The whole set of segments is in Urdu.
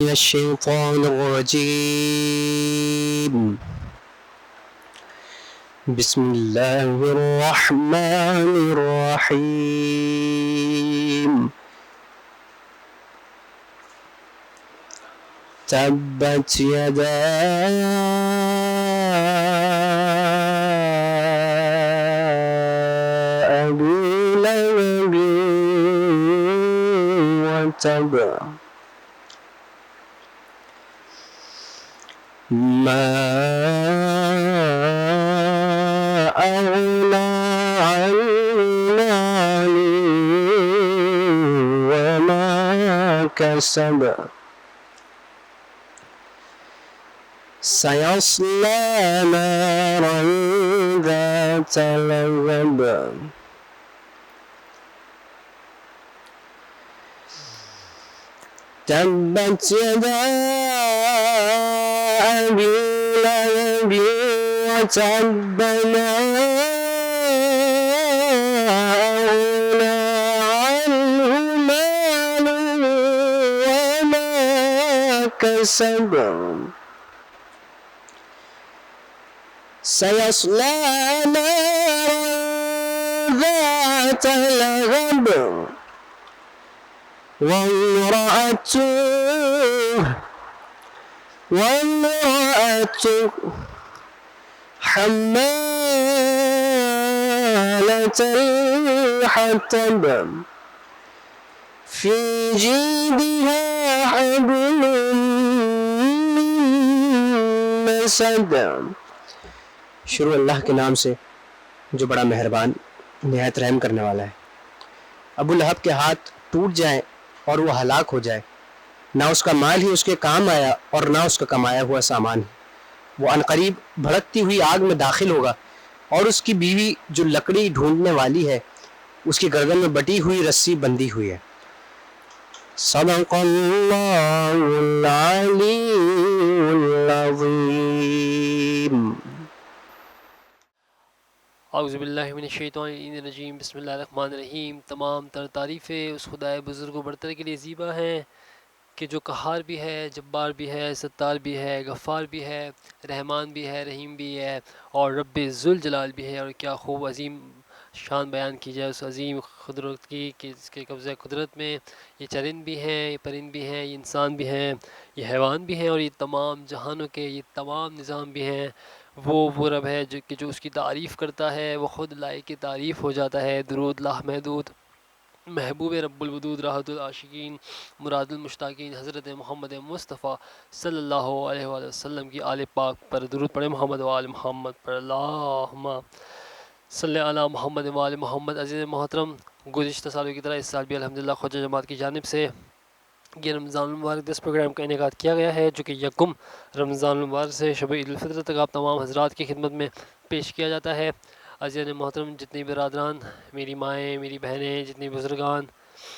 من الشيطان الرجيم بسم الله الرحمن الرحيم تبت يدا أبي لهب وتب ما أغنى عنه مالي وما كسب سيصلى نارا ذات لهب تبت يدا أبي لهب وتب ما أغنى عنه ماله وما كسب سيصلى نارا ذات لهب وامرأته حمالة الحطب في جيدها حبل من مسد. شروع اللہ کے نام سے جو بڑا مہربان نہایت رحم کرنے والا ہے. ابو لہب کے ہاتھ ٹوٹ جائیں اور وہ ہلاک ہو جائے، نہ اس کا مال ہی اس کے کام آیا اور نہ اس کا کمایا ہوا سامان ہی. وہ عنقریب بھڑکتی ہوئی آگ میں داخل ہوگا اور اس کی بیوی جو لکڑی ڈھونڈنے والی ہے اس کی گردن میں بٹی ہوئی رسی بندھی ہوئی ہے. صدق اللہ العلی العظیم. اعوذ باللہ من الشیطان الرجیم. بسم اللہ الرحمن الرحیم. تمام تر تعریفیں اس خدائے بزرگ و برتر کے لیے زیبا ہیں کہ جو قہار بھی ہے، جبار بھی ہے، ستار بھی ہے، غفار بھی ہے، رحمان بھی ہے، رحیم بھی ہے اور رب ذوالجلال بھی ہے. اور کیا خوب عظیم شان بیان کی جائے اس عظیم قدرت کی کہ اس کے قبضہ قدرت میں یہ چرند بھی ہیں، یہ پرند بھی ہیں، یہ انسان بھی ہیں، یہ حیوان بھی ہیں اور یہ تمام جہانوں کے یہ تمام نظام بھی ہیں. وہ رب ہے جو اس کی تعریف کرتا ہے وہ خود لائق تعریف ہو جاتا ہے. درود لاہ محدود محبوب رب الودود راحت العاشقین مراد المشتاقین حضرت محمد مصطفیٰ صلی اللہ علیہ وآلہ وسلم کی آل پاک پر درود پڑھے. محمد و آل محمد پر اللہم صلی علی محمد و آل محمد. عزیز محترم، گزشتہ سالوں کی طرح اس سال بھی الحمدللہ خواجہ جماعت کی جانب سے یہ رمضان المبارک 10 پروگرام کا انعقاد کیا گیا ہے جو کہ یکم رمضان المبارک سے شب عید الفطر تک آپ تمام حضرات کی خدمت میں پیش کیا جاتا ہے. عزیز محترم، جتنی برادران، میری مائیں، میری بہنیں، جتنی بزرگان،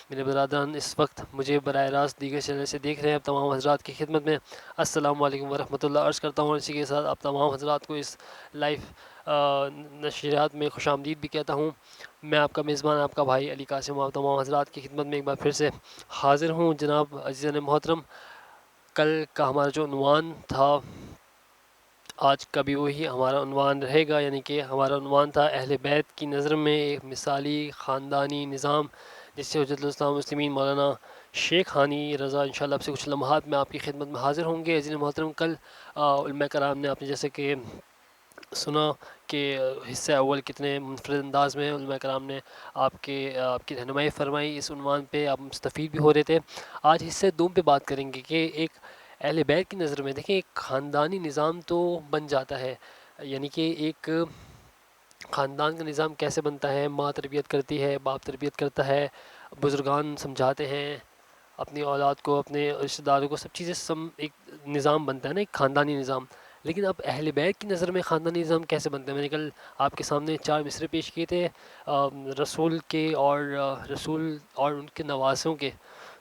میرے برادران اس وقت مجھے براہ راست دیگر چینل سے دیکھ رہے ہیں، تمام حضرات کی خدمت میں السلام علیکم ورحمۃ اللہ عرض کرتا ہوں. اور اسی کے ساتھ آپ تمام حضرات کو اس لائف نشریات میں خوش آمدید بھی کہتا ہوں. میں آپ کا میزبان، آپ کا بھائی علی قاسم، آپ تمام حضرات کی خدمت میں ایک بار پھر سے حاضر ہوں. جناب عزیزان محترم، کل کا ہمارا جو عنوان تھا آج کا بھی وہی ہمارا عنوان رہے گا، یعنی کہ ہمارا عنوان تھا اہل بیت کی نظر میں ایک مثالی خاندانی نظام، جس سے حجت الاسلام مسلمین مولانا شیخ ہانی رضا انشاءاللہ آپ سے کچھ لمحات میں آپ کی خدمت میں حاضر ہوں گے. عزیز محترم، کل علماء کرام نے آپ نے جیسے کہ سنا کہ حصہ اول کتنے منفرد انداز میں علماء کرام نے آپ کی رہنمائی فرمائی. اس عنوان پہ آپ مستفید بھی ہو رہے تھے. آج حصہ دوم پہ بات کریں گے کہ ایک اہل بیت کی نظر میں دیکھیں ایک خاندانی نظام تو بن جاتا ہے، یعنی کہ ایک خاندان کا نظام کیسے بنتا ہے. ماں تربیت کرتی ہے، باپ تربیت کرتا ہے، بزرگان سمجھاتے ہیں اپنی اولاد کو، اپنے رشتہ داروں کو، سب چیزیں ایک نظام بنتا ہے نا، ایک خاندانی نظام. لیکن اب اہل بیت کی نظر میں خاندانی نظام کیسے بنتا ہے. میں نے کل آپ کے سامنے 4 مصرے پیش کیے تھے رسول کے اور رسول اور ان کے نواسوں کے،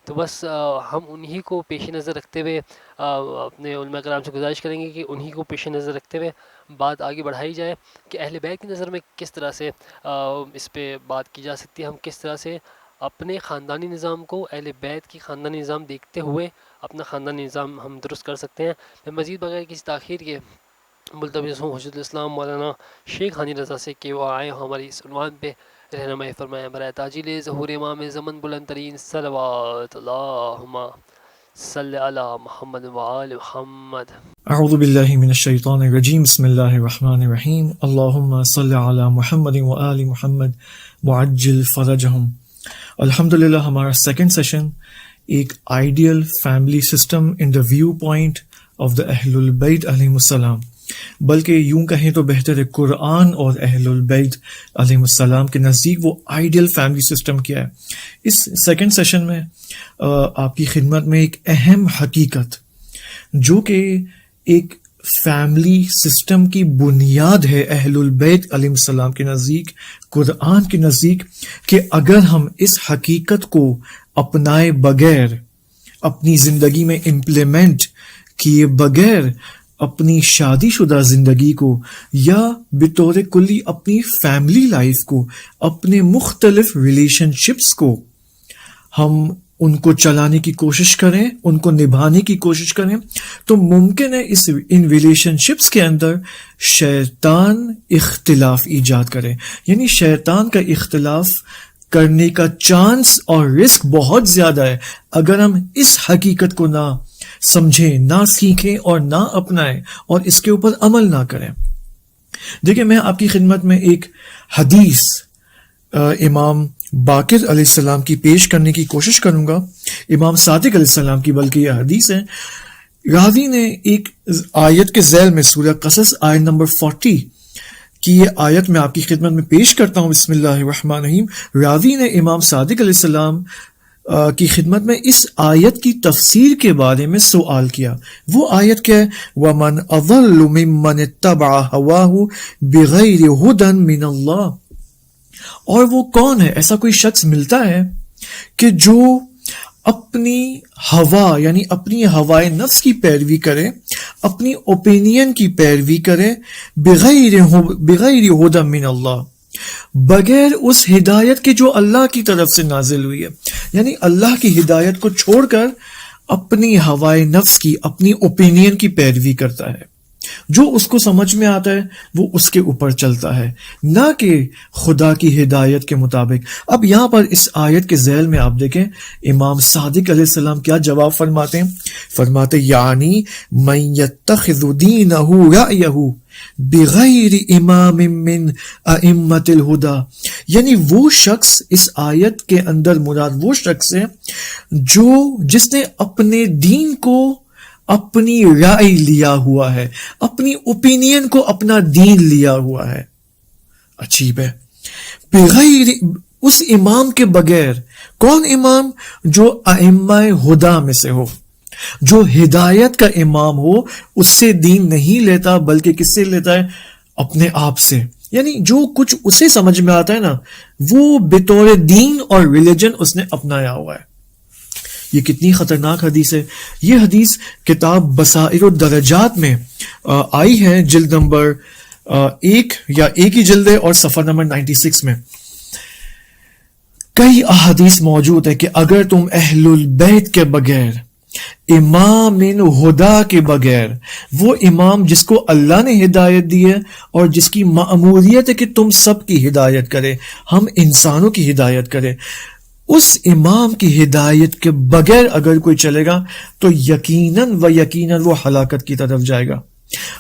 تو بس ہم انہی کو پیش نظر رکھتے ہوئے اپنے علماء کرام سے گزارش کریں گے کہ انہی کو پیش نظر رکھتے ہوئے بات آگے بڑھائی جائے کہ اہل بیت کی نظر میں کس طرح سے اس پہ بات کی جا سکتی ہے. ہم کس طرح سے اپنے خاندانی نظام کو اہل بیت کی خاندانی نظام دیکھتے ہوئے اپنا خاندانی نظام ہم درست کر سکتے ہیں. میں مزید بغیر کسی تاخیر کے ملتمس ہوں حجت الاسلام مولانا شیخ ہانی رضا سے کہ وہ آئے ہماری اس عنوان پہ رہنمائی فرمائیں برائے تاجیل ظہور امام زمن بلند ترین صلوات اللہم صلی علی محمد وآل محمد. اعوذ باللہ من الشیطان الرجیم بسم اللہ الرحمن الرحیم اللہم صلی علی محمد وآل محمد وعجل فرجہم. الحمدللہ ہمارا سیکنڈ سیشن ایک ideal family system in the view point of the اہل البیت علیہم السلام، بلکہ یوں کہیں تو بہتر ہے قرآن اور اہل البیت علیہم السلام کے نزدیک وہ آئیڈیل فیملی سسٹم کیا ہے. اس سیکنڈ سیشن میں آپ کی خدمت میں ایک اہم حقیقت جو کہ ایک فیملی سسٹم کی بنیاد ہے اہل البیت علیہ السلام کے نزدیک، قرآن کے نزدیک، کہ اگر ہم اس حقیقت کو اپنائے بغیر، اپنی زندگی میں امپلیمنٹ کیے بغیر، اپنی شادی شدہ زندگی کو یا بطور کلی اپنی فیملی لائف کو، اپنے مختلف ریلیشن شپس کو ہم ان کو چلانے کی کوشش کریں، ان کو نبھانے کی کوشش کریں، تو ممکن ہے ان ریلیشن شپس کے اندر شیطان اختلاف ایجاد کرے. یعنی شیطان کا اختلاف کرنے کا چانس اور رسک بہت زیادہ ہے اگر ہم اس حقیقت کو نہ سمجھیں، نہ سیکھیں اور نہ اپنائیں اور اس کے اوپر عمل نہ کریں. دیکھیں، میں آپ کی خدمت میں ایک حدیث امام باقر علیہ السلام کی پیش کرنے کی کوشش کروں گا، امام صادق علیہ السلام کی، بلکہ یہ حدیث ہے. راوی نے ایک آیت کے ذیل میں سورہ قصص آیت نمبر 40 کی یہ آیت میں آپ کی خدمت میں پیش کرتا ہوں. بسم اللہ الرحمن الرحیم. راوی نے امام صادق علیہ السلام کی خدمت میں اس آیت کی تفسیر کے بارے میں سوال کیا. وہ آیت کیا ہے؟ وَمَنْ أَضَلُّ مِمَّنِ اتَّبَعَ هَوَاهُ بِغَيْرِ هُدًى مِّنَ اللَّهِ. اور وہ کون ہے؟ ایسا کوئی شخص ملتا ہے کہ جو اپنی ہوا یعنی اپنی ہوائے نفس کی پیروی کرے، اپنی اوپینین کی پیروی کرے، بغیر ہدی من اللہ، بغیر اس ہدایت کے جو اللہ کی طرف سے نازل ہوئی ہے. یعنی اللہ کی ہدایت کو چھوڑ کر اپنی ہوائے نفس کی، اپنی اوپینین کی پیروی کرتا ہے. جو اس کو سمجھ میں آتا ہے وہ اس کے اوپر چلتا ہے، نہ کہ خدا کی ہدایت کے مطابق. اب یہاں پر اس آیت کے ذیل میں آپ دیکھیں امام صادق علیہ السلام کیا جواب فرماتے ہیں. فرماتے یعنی من یتخذ دینہ رأیہ بغیر امام من ائمۃ الہدی، یعنی وہ شخص، اس آیت کے اندر مراد وہ شخص ہے جس نے اپنے دین کو اپنی رائے لیا ہوا ہے، اپنی اوپینین کو اپنا دین لیا ہوا ہے. عجیب ہے، بغیر اس امام کے بغیر. کون امام؟ جو ائمہ ہدا میں سے ہو، جو ہدایت کا امام ہو، اس سے دین نہیں لیتا بلکہ کس سے لیتا ہے؟ اپنے آپ سے. یعنی جو کچھ اسے سمجھ میں آتا ہے نا، وہ بطور دین اور ریلیجن اس نے اپنایا ہوا ہے. یہ کتنی خطرناک حدیث ہے. یہ حدیث کتاب بصائر الدرجات میں آئی ہے، جلد نمبر 1 یا ایک ہی جلد ہے اور صفحہ نمبر 96 میں. کئی احادیث موجود ہے کہ اگر تم اہل البیت کے بغیر، امام ہدا کے بغیر، وہ امام جس کو اللہ نے ہدایت دی ہے اور جس کی مأموریت ہے کہ تم سب کی ہدایت کرے، ہم انسانوں کی ہدایت کرے، اس امام کی ہدایت کے بغیر اگر کوئی چلے گا تو یقیناً وہ ہلاکت کی طرف جائے گا.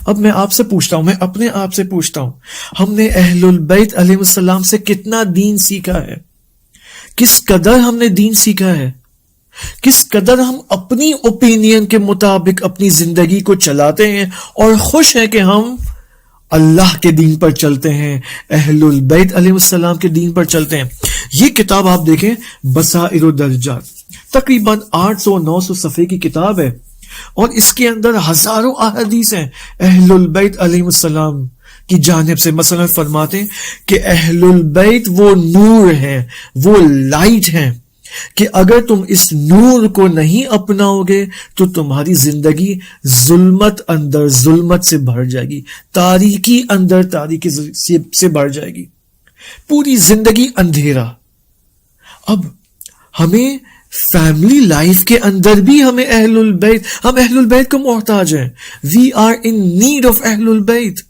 اب میں آپ سے پوچھتا ہوں، میں اپنے آپ سے پوچھتا ہوں، ہم نے اہل البیت علیہ السلام سے کتنا دین سیکھا ہے؟ کس قدر ہم نے دین سیکھا ہے؟ کس قدر ہم اپنی اوپینین کے مطابق اپنی زندگی کو چلاتے ہیں اور خوش ہیں کہ ہم اللہ کے دین پر چلتے ہیں، اہل البیت علیہ السلام کے دین پر چلتے ہیں. یہ کتاب آپ دیکھیں، بصائر الدرجات، تقریباً 800-900 صفحے کی کتاب ہے اور اس کے اندر ہزاروں احادیث ہیں اہل البیت علیہ السلام کی جانب سے. مثلا فرماتے ہیں کہ اہل البیت وہ نور ہیں، وہ لائٹ ہیں، کہ اگر تم اس نور کو نہیں اپناؤ گے تو تمہاری زندگی ظلمت اندر ظلمت سے بھر جائے گی، تاریکی اندر تاریکی سے بھر جائے گی، پوری زندگی اندھیرا. اب ہمیں فیملی لائف کے اندر بھی ہمیں اہل البیت، ہم اہل البیت کو محتاج ہیں. We are in need of اہل البیت.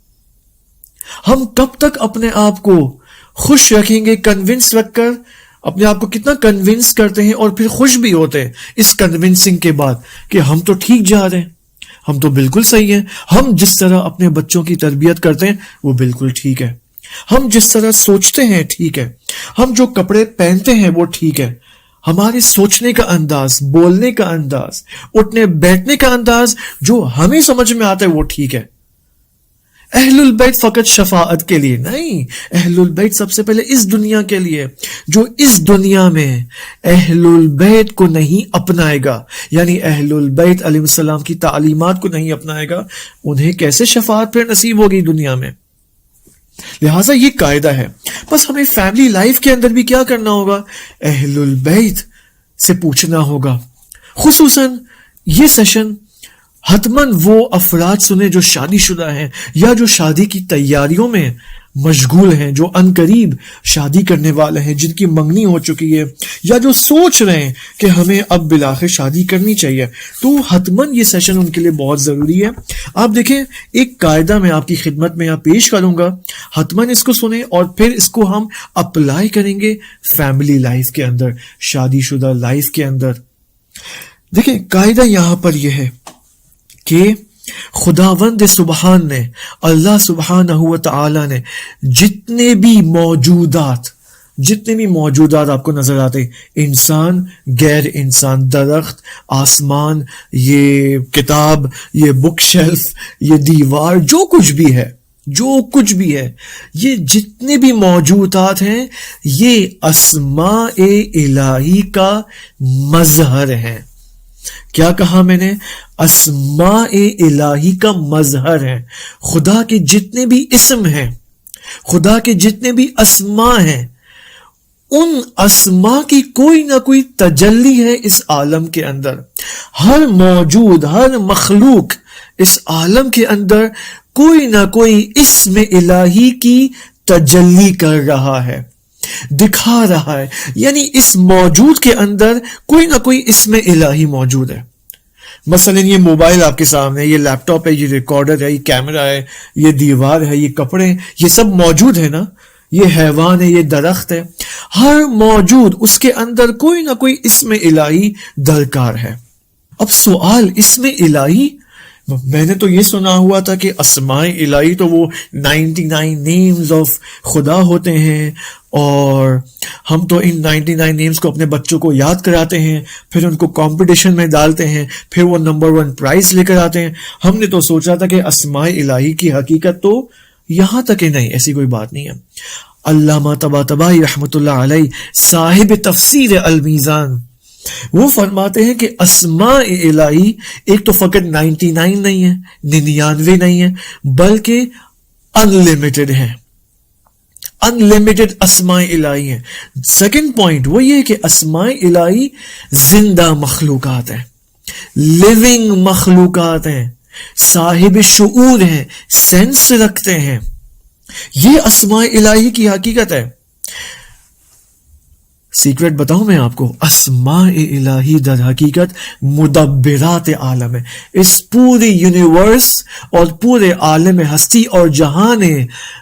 ہم کب تک اپنے آپ کو خوش رکھیں گے؟ کنونس رکھ کر اپنے آپ کو کتنا کنونس کرتے ہیں اور پھر خوش بھی ہوتے ہیں اس کنونسنگ کے بعد کہ ہم تو ٹھیک جا رہے ہیں، ہم تو بالکل صحیح ہیں، ہم جس طرح اپنے بچوں کی تربیت کرتے ہیں وہ بالکل ٹھیک ہے، ہم جس طرح سوچتے ہیں ٹھیک ہے، ہم جو کپڑے پہنتے ہیں وہ ٹھیک ہے، ہمارے سوچنے کا انداز، بولنے کا انداز، اٹھنے بیٹھنے کا انداز جو ہمیں سمجھ میں آتا ہے وہ ٹھیک ہے. اہل البیت فقط شفاعت کے لیے نہیں، اہل البیت سب سے پہلے اس دنیا کے لیے. جو اس دنیا میں اہل البیت کو نہیں اپنائے گا، یعنی اہل البیت علیہ السلام کی تعلیمات کو نہیں اپنائے گا، انہیں کیسے شفاعت پھر نصیب ہوگی دنیا میں؟ لہٰذا یہ قاعدہ ہے. بس ہمیں فیملی لائف کے اندر بھی کیا کرنا ہوگا؟ اہل البیت سے پوچھنا ہوگا. خصوصاً یہ سیشن حتماً وہ افراد سنیں جو شادی شدہ ہیں یا جو شادی کی تیاریوں میں مشغول ہیں، جو عنقریب شادی کرنے والے ہیں، جن کی منگنی ہو چکی ہے یا جو سوچ رہے ہیں کہ ہمیں اب بالآخر شادی کرنی چاہیے. تو حتماً یہ سیشن ان کے لیے بہت ضروری ہے. آپ دیکھیں، ایک قاعدہ میں آپ کی خدمت میں یہاں پیش کروں گا، حتماً اس کو سنیں اور پھر اس کو ہم اپلائی کریں گے فیملی لائف کے اندر، شادی شدہ لائف کے اندر. دیکھیں، قاعدہ یہاں پر یہ ہے کہ خداوند سبحان نے، اللہ سبحانہ و تعالی نے جتنے بھی موجودات آپ کو نظر آتے، انسان، غیر انسان، درخت، آسمان، یہ کتاب، یہ بک شیلف، یہ دیوار، جو کچھ بھی ہے، یہ جتنے بھی موجودات ہیں، یہ اسماء الہی کا مظہر ہیں. کیا کہا میں نے؟ اسماء الہی کا مظہر ہے. خدا کے جتنے بھی اسم ہیں، خدا کے جتنے بھی اسماء ہیں، ان اسماء کی کوئی نہ کوئی تجلی ہے اس عالم کے اندر. ہر موجود، ہر مخلوق اس عالم کے اندر کوئی نہ کوئی اسم الہی کی تجلی کر رہا ہے، دکھا رہا ہے. یعنی اس موجود کے اندر کوئی نہ کوئی اسم الہی موجود ہے. مثلا یہ موبائل آپ کے سامنے، یہ لیپ ٹاپ ہے، یہ ریکارڈر ہے، یہ کیمرہ ہے، یہ دیوار ہے، یہ کپڑے ہیں، یہ سب موجود ہے نا. یہ حیوان ہے، یہ درخت ہے، ہر موجود اس کے اندر کوئی نہ کوئی اسم الہی درکار ہے. اب سوال، اسم الہی، میں نے تو یہ سنا ہوا تھا کہ اسماء الہی تو وہ 99 نیمز آف خدا ہوتے ہیں، اور ہم تو ان 99 نیمز کو اپنے بچوں کو یاد کراتے ہیں، پھر ان کو کمپٹیشن میں ڈالتے ہیں، پھر وہ نمبر 1 پرائز لے کر آتے ہیں. ہم نے تو سوچا تھا کہ اسماء الہی کی حقیقت تو یہاں تک ہی نہیں، ایسی کوئی بات نہیں ہے. علامہ طباطبائی رحمۃ اللہ علیہ، صاحب تفسیر المیزان، وہ فرماتے ہیں کہ اسماء الہی ایک تو فقط 99 نہیں ہے، 99 نہیں ہے، بلکہ انلمیٹڈ ہے، انلمیٹڈ اسماء الہی ہیں. سیکنڈ پوائنٹ وہ یہ ہے کہ اسماء الہی زندہ مخلوقات ہیں، لیونگ مخلوقات ہیں، صاحب شعور ہیں، سینس رکھتے ہیں. یہ اسماء الہی کی حقیقت ہے. سیکرٹ بتاؤں میں آپ کو، اسماء الہی در حقیقت مدبرات عالم ہے. اس پوری یونیورس اور پورے عالم ہستی اور جہان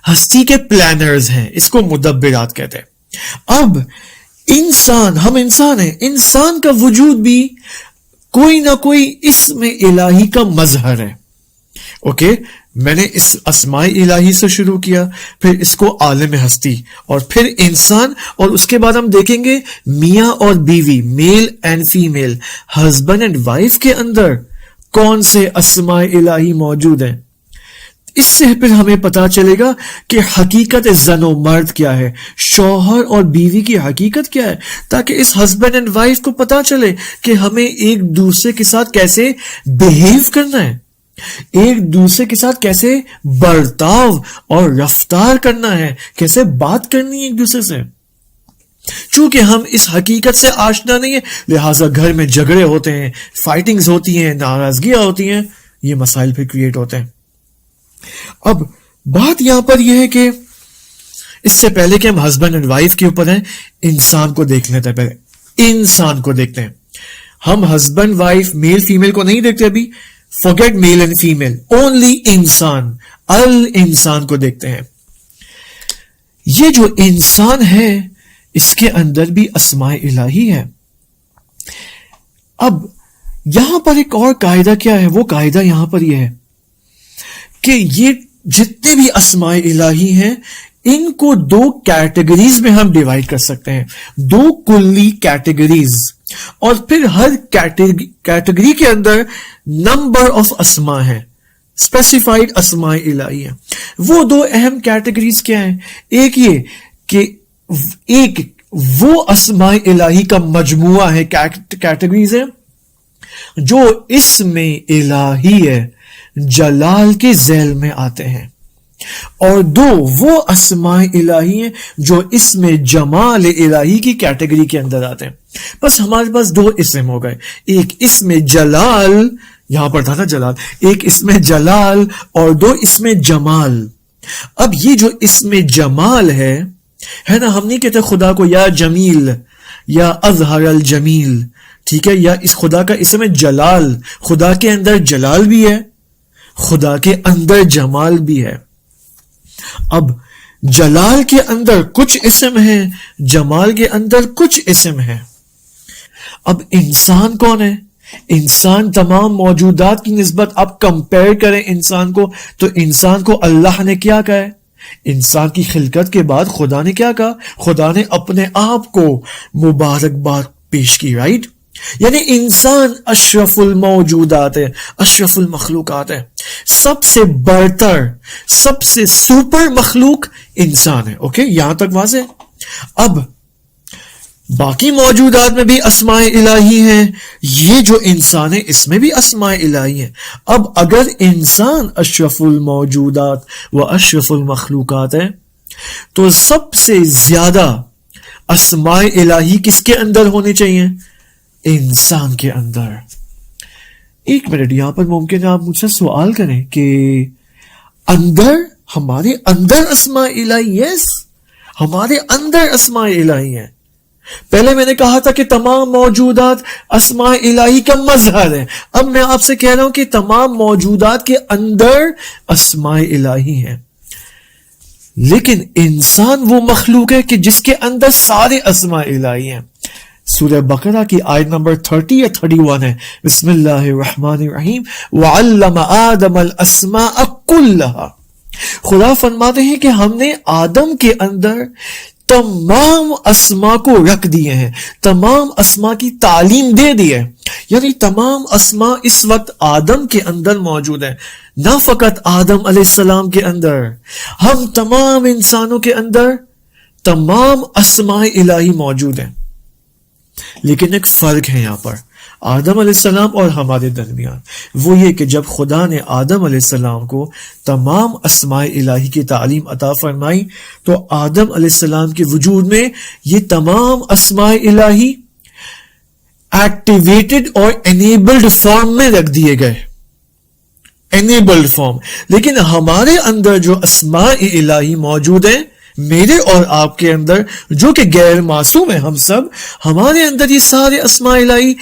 ہستی کے پلانرز ہیں، اس کو مدبرات کہتے ہیں. اب انسان، ہم انسان ہیں، انسان کا وجود بھی کوئی نہ کوئی اسم الہی کا مظہر ہے. اوکے، میں نے اس اسماء الہی سے شروع کیا، پھر اس کو عالم ہستی، اور پھر انسان، اور اس کے بعد ہم دیکھیں گے میاں اور بیوی، male and female, husband and wife کے اندر کون سے اسماء الہی موجود ہیں. اس سے پھر ہمیں پتا چلے گا کہ حقیقت زن و مرد کیا ہے، شوہر اور بیوی کی حقیقت کیا ہے، تاکہ اس ہسبینڈ اینڈ وائف کو پتا چلے کہ ہمیں ایک دوسرے کے ساتھ کیسے بہیو کرنا ہے، ایک دوسرے کے ساتھ کیسے برتاؤ اور رفتار کرنا ہے، کیسے بات کرنی ہے ایک دوسرے سے. چونکہ ہم اس حقیقت سے آشنا نہیں ہے، لہٰذا گھر میں جھگڑے ہوتے ہیں، فائٹنگز ہوتی ہیں، ناراضگیاں ہوتی ہیں، یہ مسائل پھر کریٹ ہوتے ہیں. اب بات یہاں پر یہ ہے کہ اس سے پہلے کہ ہم ہسبینڈ اینڈ وائف کے اوپر ہیں، انسان کو دیکھ لیتے ہیں. پہلے انسان کو دیکھتے ہیں. ہم ہسبینڈ وائف میل فیمیل کو نہیں دیکھتے ابھی. forget male and female, only انسان, الانسان کو دیکھتے ہیں. یہ جو انسان ہے اس کے اندر بھی اسماء الہی ہے. اب یہاں پر ایک اور قاعدہ کیا ہے؟ وہ قاعدہ یہاں پر یہ ہے کہ یہ جتنے بھی اسماء الہی ہیں ان کو دو کیٹیگریز میں ہم ڈیوائڈ کر سکتے ہیں, دو کلی کیٹیگریز, اور پھر ہر کیٹیگری کے اندر نمبر آف اسماء ہیں, اسپیسیفائڈ اسماء الہی ہیں. وہ دو اہم کیٹیگریز کیا ہیں؟ ایک یہ کہ ایک وہ اسماء الہی کا مجموعہ ہے, کیٹیگریز ہیں جو اسم الہی ہے, جلال کے ذیل میں آتے ہیں, اور دو وہ اسماء الہی ہیں جو اسم جمال الہی کی کیٹیگری کے اندر آتے ہیں. بس ہمارے پاس دو اسم ہو گئے, ایک اسم جلال, یہاں پر تھا نا جلال, ایک اسم جلال اور دو اسم جمال. اب یہ جو اسم جمال ہے نا, ہم نہیں کہتے خدا کو یا جمیل یا اظہر الجمیل, ٹھیک ہے, یا اس خدا کا اسم جلال, خدا کے اندر جلال بھی ہے, خدا کے اندر جمال بھی ہے. اب جلال کے اندر کچھ اسم ہیں, جمال کے اندر کچھ اسم ہیں. اب انسان کون ہے؟ انسان تمام موجودات کی نسبت آپ کمپیئر کریں انسان کو, تو انسان کو اللہ نے کیا کہا ہے؟ انسان کی خلقت کے بعد خدا نے کیا کہا؟ خدا نے اپنے آپ کو مبارکباد پیش کی, رائٹ؟ یعنی انسان اشرف الموجودات ہے, اشرف المخلوقات ہے, سب سے برتر, سب سے سپر مخلوق انسان ہے. اوکے, یہاں تک واضح. اب باقی موجودات میں بھی اسماء الہی ہیں, یہ جو انسان ہے اس میں بھی اسماء الہی ہیں. اب اگر انسان اشرف الموجودات و اشرف المخلوقات ہے تو سب سے زیادہ اسماء الہی کس کے اندر ہونے چاہیے؟ انسان کے اندر. ایک منٹ, یہاں پر ممکن ہے آپ مجھ سے سوال کریں کہ اندر, ہمارے اندر اسماء الہی؟ یس, ہمارے اندر اسماء الہی ہیں. پہلے میں نے کہا تھا کہ تمام موجودات اسماء الہی کا مظہر ہے. اب میں آپ سے کہہ رہا ہوں کہ تمام موجودات کے اندر اسماء الہی ہیں. لیکن انسان وہ مخلوق ہے کہ جس کے اندر سارے اسماء الہی ہیں. سورہ بقرہ کی آیت نمبر 30 یا 31 ہے, بسم اللہ الرحمن الرحیم, وَعَلَّمَ آدَمَ الْأَسْمَاءَ كُلَّهَا. خدا فرماتے ہیں کہ ہم نے آدم کے اندر تمام اسماء کو رکھ دیے ہیں, تمام اسماء کی تعلیم دے دی ہے. یعنی تمام اسماء اس وقت آدم کے اندر موجود ہیں, نہ فقط آدم علیہ السلام کے اندر, ہم تمام انسانوں کے اندر تمام اسماء الہی موجود ہیں. لیکن ایک فرق ہے یہاں پر آدم علیہ السلام اور ہمارے درمیان, وہ یہ کہ جب خدا نے آدم علیہ السلام کو تمام اسماء الہی کی تعلیم عطا فرمائی تو آدم علیہ السلام کے وجود میں یہ تمام اسماء الہی ایکٹیویٹڈ اور انیبلڈ فارم میں رکھ دیے گئے, انیبلڈ فارم. لیکن ہمارے اندر جو اسماء الہی موجود ہیں, میرے اور آپ کے اندر جو کہ غیر معصوم ہیں ہم سب, ہمارے اندر یہ سارے اسماء الہی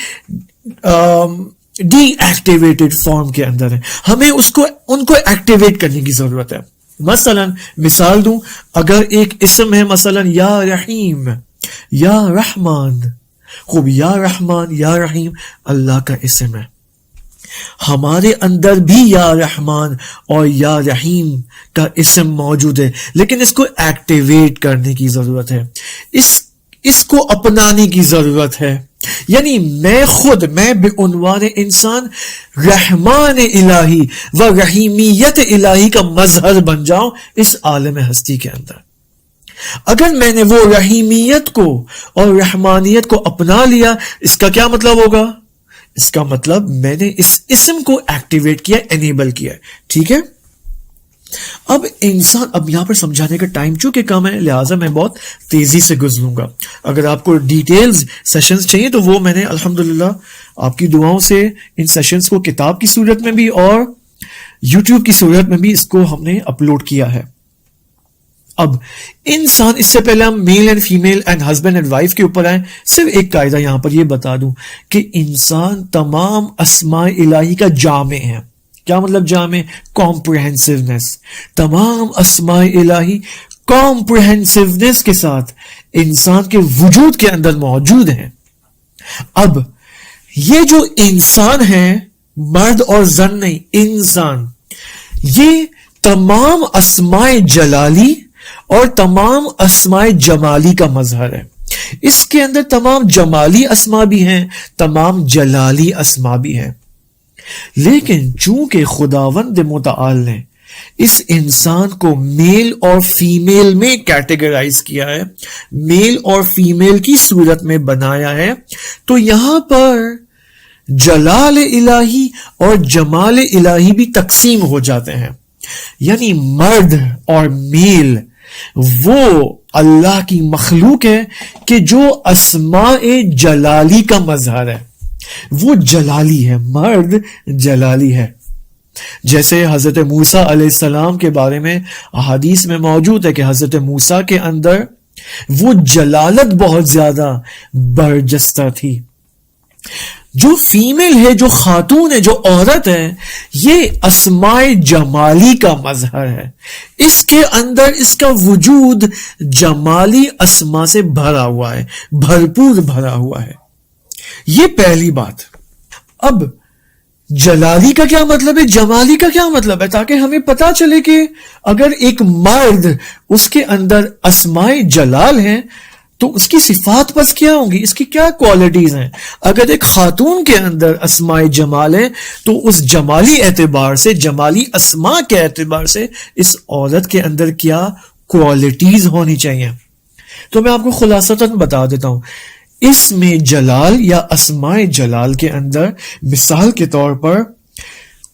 ڈی ایکٹیویٹڈ فارم کے اندر ہیں. ہمیں ان کو ایکٹیویٹ کرنے کی ضرورت ہے. مثلا مثال دوں, اگر ایک اسم ہے مثلا یا رحیم, یا رحمان, خوب, یا رحمان یا رحیم اللہ کا اسم ہے. ہمارے اندر بھی یا رحمان اور یا رحیم کا اسم موجود ہے, لیکن اس کو ایکٹیویٹ کرنے کی ضرورت ہے, اس کو اپنانے کی ضرورت ہے. یعنی میں بعنوان انسان رحمان الہی و رحیمیت الہی کا مظہر بن جاؤں اس عالم ہستی کے اندر. اگر میں نے وہ رحیمیت کو اور رحمانیت کو اپنا لیا, اس کا کیا مطلب ہوگا؟ اس کا مطلب میں نے اس اسم کو ایکٹیویٹ کیا, انیبل کیا, ٹھیک ہے. اب انسان, اب یہاں پر سمجھانے کا ٹائم چونکہ کم ہے لہٰذا میں بہت تیزی سے گزروں گا. اگر آپ کو ڈیٹیلز سیشنز چاہیے تو وہ میں نے الحمدللہ آپ کی دعاؤں سے ان سیشنز کو کتاب کی صورت میں بھی اور یوٹیوب کی صورت میں بھی اس کو ہم نے اپلوڈ کیا ہے. اب انسان، اس سے پہلے ہم male and female and husband and wife کے اوپر آئیں، صرف ایک قاعدہ یہاں پر یہ بتا دوں کہ انسان تمام اسماء الہی کا جامع ہے. کیا مطلب جامع؟ کمپریہنسونیس. تمام اسماء الہی کمپریہنسونیس کے ساتھ انسان کے وجود کے اندر موجود ہیں. اب یہ جو انسان ہے، مرد اور زن نہیں، انسان، یہ تمام اسماء جلالی اور تمام اسماء جمالی کا مظہر ہے. اس کے اندر تمام جمالی اسماء بھی ہیں، تمام جلالی اسماء بھی ہیں. لیکن چونکہ خداوند متعال نے اس انسان کو میل اور فیمیل میں کیٹیگرائز کیا ہے، میل اور فیمیل کی صورت میں بنایا ہے، تو یہاں پر جلال الہی اور جمال الہی بھی تقسیم ہو جاتے ہیں. یعنی مرد اور میل وہ اللہ کی مخلوق ہے کہ جو اسماء جلالی کا مظہر ہے، وہ جلالی ہے، مرد جلالی ہے. جیسے حضرت موسیٰ علیہ السلام کے بارے میں احادیث میں موجود ہے کہ حضرت موسیٰ کے اندر وہ جلالت بہت زیادہ برجستہ تھی. جو فیمیل ہے، جو خاتون ہے، جو عورت ہے، یہ اسماء جمالی کا مظہر ہے. اس کے اندر اس کا وجود جمالی اسماء سے بھرا ہوا ہے، بھرپور بھرا ہوا ہے. یہ پہلی بات. اب جلالی کا کیا مطلب ہے، جمالی کا کیا مطلب ہے، تاکہ ہمیں پتا چلے کہ اگر ایک مرد اس کے اندر اسماء جلال ہیں تو اس کی صفات پس کیا ہوں گی، اس کی کیا کوالٹیز ہیں. اگر ایک خاتون کے اندر اسماء جمال ہیں تو اس جمالی اعتبار سے، جمالی اسماء کے اعتبار سے اس عورت کے اندر کیا کوالٹیز ہونی چاہیے. تو میں آپ کو خلاصتاً بتا دیتا ہوں. اس میں جلال یا اسماء جلال کے اندر مثال کے طور پر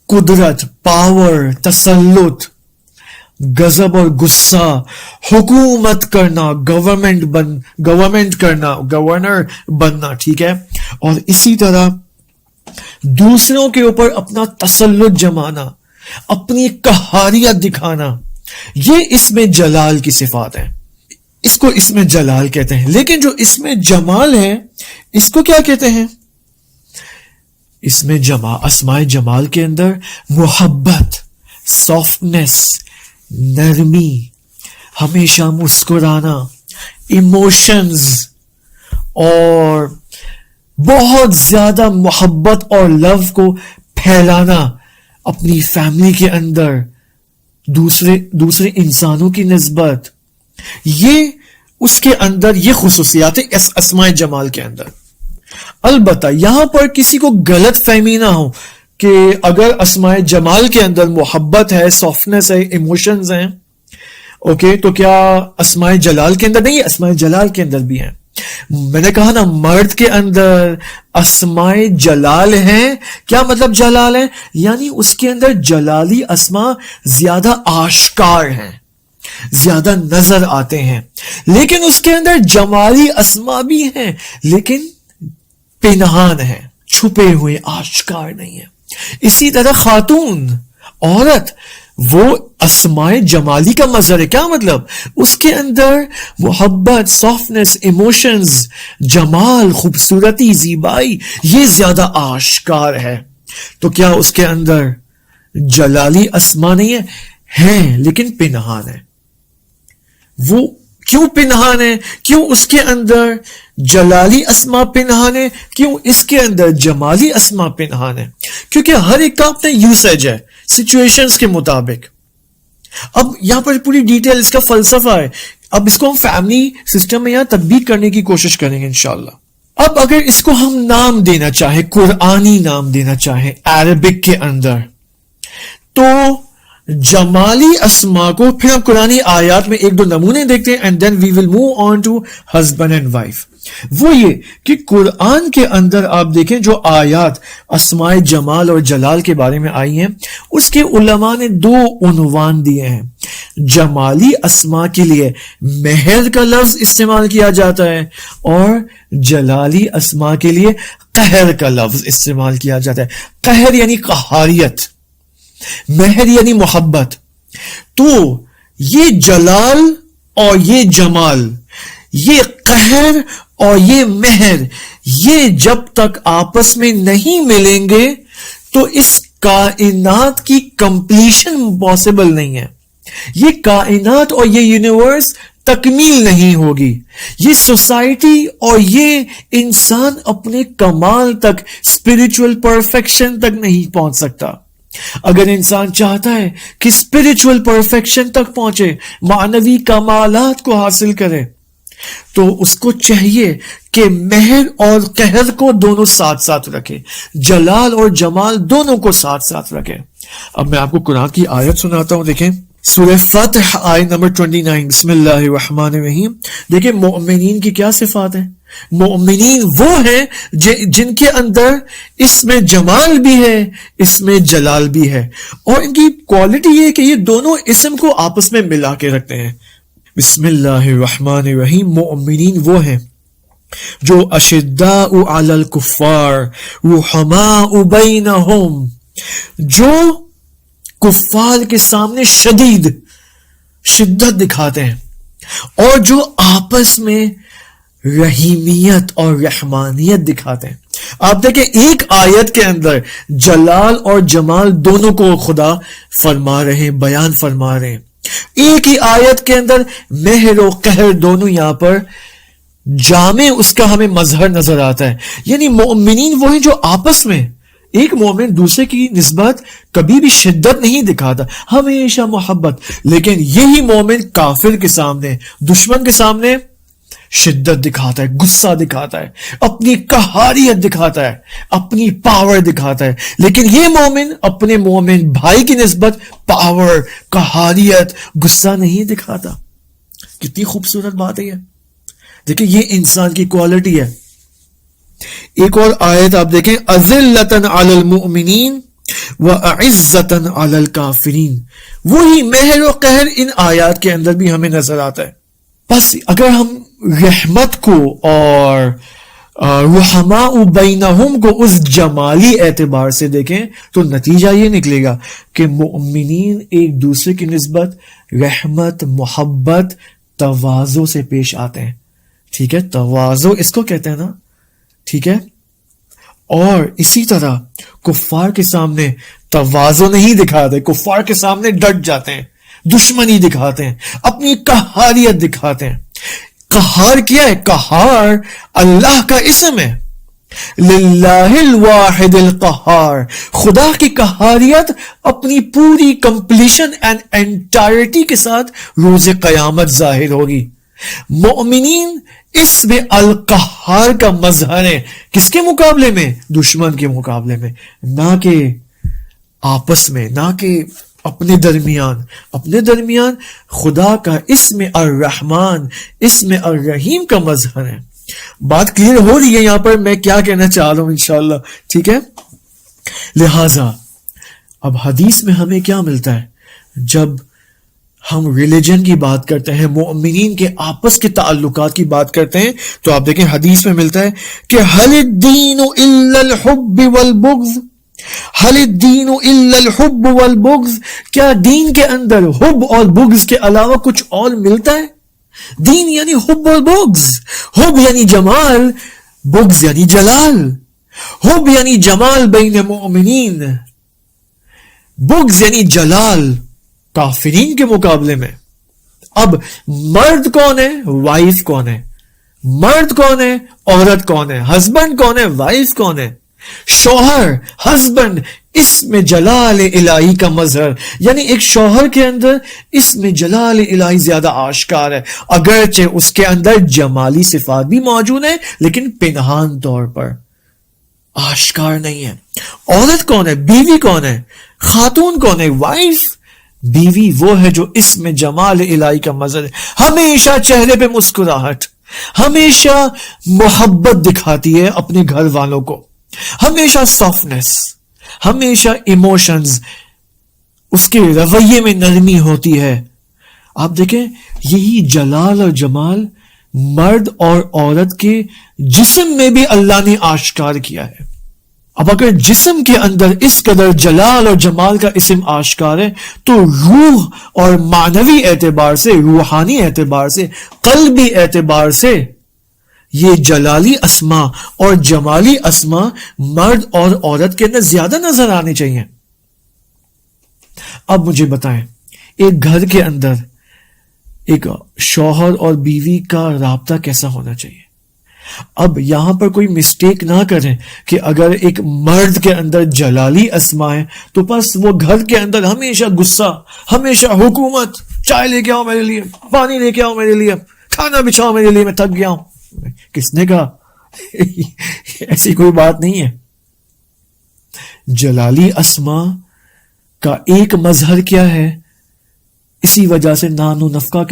قدرت، پاور، تسلط، غضب اور غصہ، حکومت کرنا، گورنمنٹ کرنا، گورنر بننا، ٹھیک ہے، اور اسی طرح دوسروں کے اوپر اپنا تسلط جمانا، اپنی قہاریت دکھانا، یہ اس میں جلال کی صفات ہیں. اس کو اس میں جلال کہتے ہیں. لیکن جو اس میں جمال ہے، اس کو کیا کہتے ہیں؟ اس میں اسماء جمال کے اندر محبت، سافٹنس، نرمی، ہمیشہ مسکرانا، ایموشنز، اور بہت زیادہ محبت اور لو کو پھیلانا اپنی فیملی کے اندر دوسرے انسانوں کی نسبت، یہ اس کے اندر یہ خصوصیات ہیں اس اسماء جمال کے اندر. البتہ یہاں پر کسی کو غلط فہمی نہ ہو کہ اگر اسماء جمال کے اندر محبت ہے، سافٹنس ہے، ایموشنز ہیں، اوکے، تو کیا اسماء جلال کے اندر نہیں ہے؟ اسماء جلال کے اندر بھی ہیں. میں نے کہا نا، مرد کے اندر اسماء جلال ہیں. کیا مطلب جلال ہے؟ یعنی اس کے اندر جلالی اسماء زیادہ آشکار ہیں، زیادہ نظر آتے ہیں. لیکن اس کے اندر جمالی اسماء بھی ہیں لیکن پنہان ہیں، چھپے ہوئے، آشکار نہیں ہیں. اسی طرح خاتون، عورت، وہ اسماء جمالی کا مظہر ہے. کیا مطلب؟ اس کے اندر محبت، سافٹنس، ایموشنز، جمال، خوبصورتی، زیبائی، یہ زیادہ آشکار ہے. تو کیا اس کے اندر جلالی اسماء نہیں ہیں لیکن پنہان ہے. وہ کیوں پنہان ہے؟ کیوں اس کے اندر جلالی اسماء پنہان ہے؟ کیوں اس کے اندر جمالی اسماء پنہان ہے؟ کیونکہ ہر ایک کا اپنا یوسیج ہے، سچویشنز کے مطابق. اب یہاں پر پوری ڈیٹیل اس کا فلسفہ ہے. اب اس کو ہم فیملی سسٹم میں یہاں تطبیق کرنے کی کوشش کریں گے انشاءاللہ. اب اگر اس کو ہم نام دینا چاہیں، قرآنی نام دینا چاہیں عربک کے اندر، تو جمالی اسماء کو پھر ہم قرآنی آیات میں ایک دو نمونے دیکھتے ہیں and then we will move on to husband and wife. وہ یہ کہ قرآن کے اندر آپ دیکھیں جو آیات اسماء جمال اور جلال کے بارے میں آئی ہیں، اس کے علماء نے دو عنوان دیے ہیں. جمالی اسماء کے لیے مہر کا لفظ استعمال کیا جاتا ہے اور جلالی اسماء کے لیے قہر کا لفظ استعمال کیا جاتا ہے. قہر یعنی قہاریت، مہر یعنی محبت. تو یہ جلال اور یہ جمال، یہ قہر اور یہ مہر، یہ جب تک آپس میں نہیں ملیں گے تو اس کائنات کی کمپلیشن پاسبل نہیں ہے. یہ کائنات اور یہ یونیورس تکمیل نہیں ہوگی. یہ سوسائٹی اور یہ انسان اپنے کمال تک، اسپرچل پرفیکشن تک نہیں پہنچ سکتا. اگر انسان چاہتا ہے کہ اسپرچل پرفیکشن تک پہنچے، معنوی کمالات کو حاصل کرے، تو اس کو چاہیے کہ مہر اور قہر کو دونوں ساتھ ساتھ رکھے، جلال اور جمال دونوں کو ساتھ ساتھ رکھے. اب میں آپ کو قرآن کی آیت سناتا ہوں. دیکھیں سورہ فتح آیت نمبر 29. بسم اللہ الرحمن الرحیم. دیکھیں مؤمنین کی کیا صفات ہیں. مؤمنین وہ ہیں جن کے اندر اس میں جمال بھی ہے، اس میں جلال بھی ہے، اور ان کی کوالٹی یہ ہے کہ یہ دونوں اسم کو آپس میں ملا کے رکھتے ہیں. بسم اللہ الرحمن الرحیم. مؤمنین وہ ہیں جو اشداء علی الکفار رحماء بینہم، جو کفار کے سامنے شدت دکھاتے ہیں، اور جو آپس میں رحیمیت اور رحمانیت دکھاتے ہیں. آپ دیکھیں ایک آیت کے اندر جلال اور جمال دونوں کو خدا فرما رہے ہیں، بیان فرما رہے ہیں. ایک ہی آیت کے اندر مہر و قہر دونوں یہاں پر جامع اس کا ہمیں مظہر نظر آتا ہے. یعنی مومنین وہ ہیں جو آپس میں، ایک مومن دوسرے کی نسبت کبھی بھی شدت نہیں دکھاتا، ہمیشہ محبت. لیکن یہی مومن کافر کے سامنے، دشمن کے سامنے شدت دکھاتا ہے، غصہ دکھاتا ہے، اپنی قہاریت دکھاتا ہے، اپنی پاور دکھاتا ہے. لیکن یہ مومن اپنے مومن بھائی کی نسبت پاور، قہاریت، غصہ نہیں دکھاتا. کتنی خوبصورت بات ہے یہ. دیکھیں یہ انسان کی کوالٹی ہے. ایک اور آیت آپ دیکھیں، اذلۃ علی المؤمنین وعزۃ علی الکافرین. وہی مہر و قہر ان آیات کے اندر بھی ہمیں نظر آتا ہے. بس اگر ہم رحمت کو اور رحماء بینہم کو اس جمالی اعتبار سے دیکھیں تو نتیجہ یہ نکلے گا کہ مؤمنین ایک دوسرے کی نسبت رحمت، محبت، تواضع سے پیش آتے ہیں. ٹھیک ہے، تواضع اس کو کہتے ہیں نا. ٹھیک ہے، اور اسی طرح کفار کے سامنے تواضع نہیں دکھاتے، کفار کے سامنے ڈٹ جاتے ہیں، دشمنی دکھاتے ہیں، اپنی قہاریت دکھاتے ہیں. قہار کیا ہے؟ قہار اللہ کا اسم ہے. للہ الواحد القہار. خدا کی قہاریت اپنی پوری کمپلیشن اینڈ انٹائرٹی کے ساتھ روز قیامت ظاہر ہوگی. مؤمنین اس میں القہار کا مظہر ہے. کس کے مقابلے میں؟ دشمن کے مقابلے میں، نہ کہ آپس میں، نہ کہ اپنے درمیان خدا کا اسم الرحمن، اسم الرحیم کا مظہر ہے. بات کلیئر ہو رہی ہے یہاں پر میں کیا کہنا چاہ رہا ہوں انشاءاللہ. ٹھیک ہے، لہذا اب حدیث میں ہمیں کیا ملتا ہے جب ہم ریلیجن کی بات کرتے ہیں، مؤمنین کے آپس کے تعلقات کی بات کرتے ہیں، تو آپ دیکھیں حدیث میں ملتا ہے کہ هل الدین الا الحب والبغض. هل الدین الا الحب والبغض. کیا دین کے اندر حب اور بغض کے علاوہ کچھ اور ملتا ہے؟ دین یعنی حب اور بغض. حب یعنی جمال، بغض یعنی جلال. حب یعنی جمال بین مؤمنین، بغض یعنی جلال کافرین کے مقابلے میں. اب مرد کون ہے، وائف کون ہے؟ مرد کون ہے، عورت کون ہے؟ ہسبینڈ کون ہے، وائف کون ہے؟ شوہر، ہسبینڈ، اس میں جلال الہی کا مظہر. یعنی ایک شوہر کے اندر اس میں جلال الہی زیادہ آشکار ہے، اگرچہ اس کے اندر جمالی صفات بھی موجود ہیں لیکن پنہان طور پر آشکار نہیں ہے. عورت کون ہے، بیوی کون ہے، خاتون کون ہے، وائف. بیوی وہ ہے جو اس میں جمال الہی کا مظہر ہے، ہمیشہ چہرے پہ مسکراہٹ، ہمیشہ محبت دکھاتی ہے اپنے گھر والوں کو، ہمیشہ سافٹنس، ہمیشہ ایموشنز، اس کے رویے میں نرمی ہوتی ہے. آپ دیکھیں یہی جلال اور جمال مرد اور عورت کے جسم میں بھی اللہ نے آشکار کیا ہے. اب اگر جسم کے اندر اس قدر جلال اور جمال کا اسم آشکار ہے تو روح اور معنوی اعتبار سے، روحانی اعتبار سے، قلبی اعتبار سے یہ جلالی اسما اور جمالی اسما مرد اور عورت کے اندر زیادہ نظر آنے چاہیے. اب مجھے بتائیں ایک گھر کے اندر ایک شوہر اور بیوی کا رابطہ کیسا ہونا چاہیے؟ اب یہاں پر کوئی مسٹیک نہ کریں کہ اگر ایک مرد کے اندر جلالی اسما ہے تو بس وہ گھر کے اندر ہمیشہ غصہ، ہمیشہ حکومت، چائے لے کے آؤ میرے لیے، پانی لے کے آؤ میرے لیے، کھانا بچھاؤ میرے لیے، میں تھک گیا ہوں. کس نے کہا؟ ایسی کوئی بات نہیں ہے. جلالی اسما کا ایک مظہر کیا ہے؟ اسی وجہ سے نان و نفقہ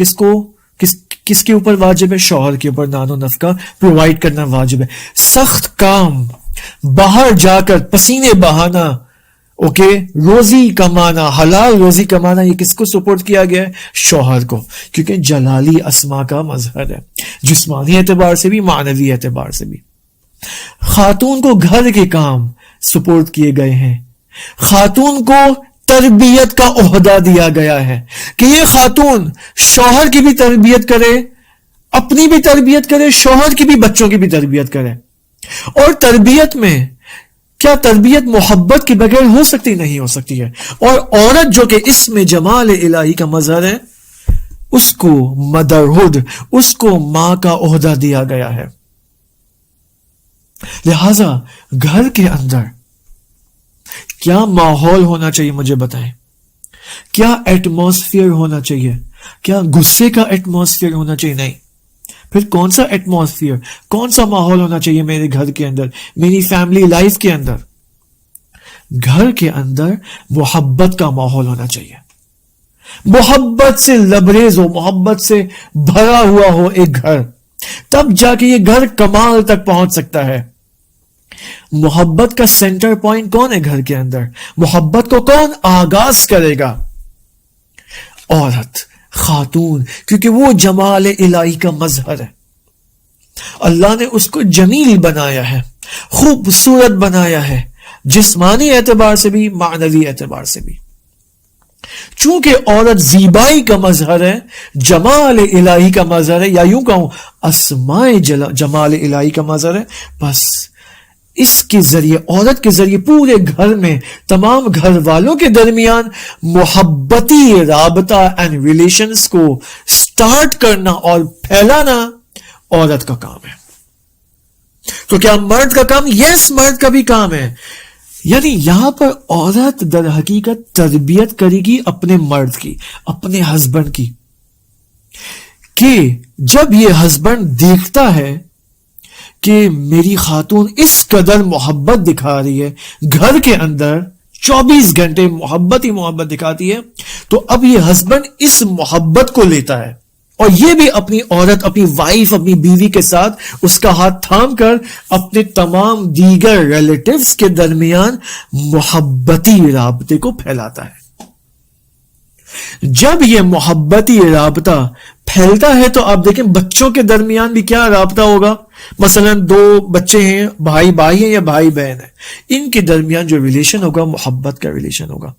کس کے اوپر واجب ہے؟ شوہر کے اوپر نان و نفقہ پرووائڈ کرنا واجب ہے. سخت کام، باہر جا کر پسینے بہانا، اوکے، روزی کمانا، حلال روزی کمانا، یہ کس کو سپورٹ کیا گیا ہے؟ شوہر کو، کیونکہ جلالی اسما کا مظہر ہے، جسمانی اعتبار سے بھی، معنوی اعتبار سے بھی. خاتون کو گھر کے کام سپورٹ کیے گئے ہیں. خاتون کو تربیت کا عہدہ دیا گیا ہے کہ یہ خاتون شوہر کی بھی تربیت کرے، اپنی بھی تربیت کرے، شوہر کی بھی، بچوں کی بھی تربیت کرے. اور تربیت میں کیا تربیت محبت کے بغیر ہو سکتی؟ نہیں ہو سکتی ہے. اور عورت جو کہ اس میں جمال الہی کا مظہر ہے، اس کو مدرہڈ، اس کو ماں کا عہدہ دیا گیا ہے. لہذا گھر کے اندر کیا ماحول ہونا چاہیے مجھے بتائیں؟ کیا ایٹماسفیئر ہونا چاہیے؟ کیا غصے کا ایٹماسفیئر ہونا چاہیے؟ نہیں. پھر کون سا ایٹماسفیئر، کون سا ماحول ہونا چاہیے میرے گھر کے اندر، میری فیملی لائف کے اندر؟ گھر کے اندر محبت کا ماحول ہونا چاہیے. محبت سے لبریز ہو، محبت سے بھرا ہوا ہو ایک گھر، تب جا کے یہ گھر کمال تک پہنچ سکتا ہے. محبت کا سینٹر پوائنٹ کون ہے گھر کے اندر؟ محبت کو کون آغاز کرے گا؟ عورت، خاتون، کیونکہ وہ جمال الہی کا مظہر ہے. اللہ نے اس کو جمیل بنایا ہے، خوبصورت بنایا ہے، جسمانی اعتبار سے بھی، معنوی اعتبار سے بھی. چونکہ عورت زیبائی کا مظہر ہے، جمال الہی کا مظہر ہے، یا یوں کہوں اسماء جمال الہی کا مظہر ہے، بس اس کے ذریعے، عورت کے ذریعے پورے گھر میں، تمام گھر والوں کے درمیان محبتی رابطہ اینڈ ریلیشنز کو سٹارٹ کرنا اور پھیلانا عورت کا کام ہے. تو کیا مرد کا کام؟ یس، مرد کا بھی کام ہے. یعنی یہاں پر عورت در حقیقت تربیت کرے گی اپنے مرد کی، اپنے ہسبینڈ کی، کہ جب یہ ہسبینڈ دیکھتا ہے کہ میری خاتون اس قدر محبت دکھا رہی ہے، گھر کے اندر 24 گھنٹے محبت ہی محبت دکھاتی ہے، تو اب یہ ہسبینڈ اس محبت کو لیتا ہے اور یہ بھی اپنی عورت، اپنی وائف، اپنی بیوی کے ساتھ اس کا ہاتھ تھام کر اپنے تمام دیگر ریلیٹیوز کے درمیان محبتی رابطے کو پھیلاتا ہے. جب یہ محبتی رابطہ پھیلتا ہے تو آپ دیکھیں بچوں کے درمیان بھی کیا رابطہ ہوگا. مثلا 2 بچے ہیں، بھائی ہیں یا بھائی بہن ہیں، ان کے درمیان جو ریلیشن ہوگا محبت کا ریلیشن ہوگا.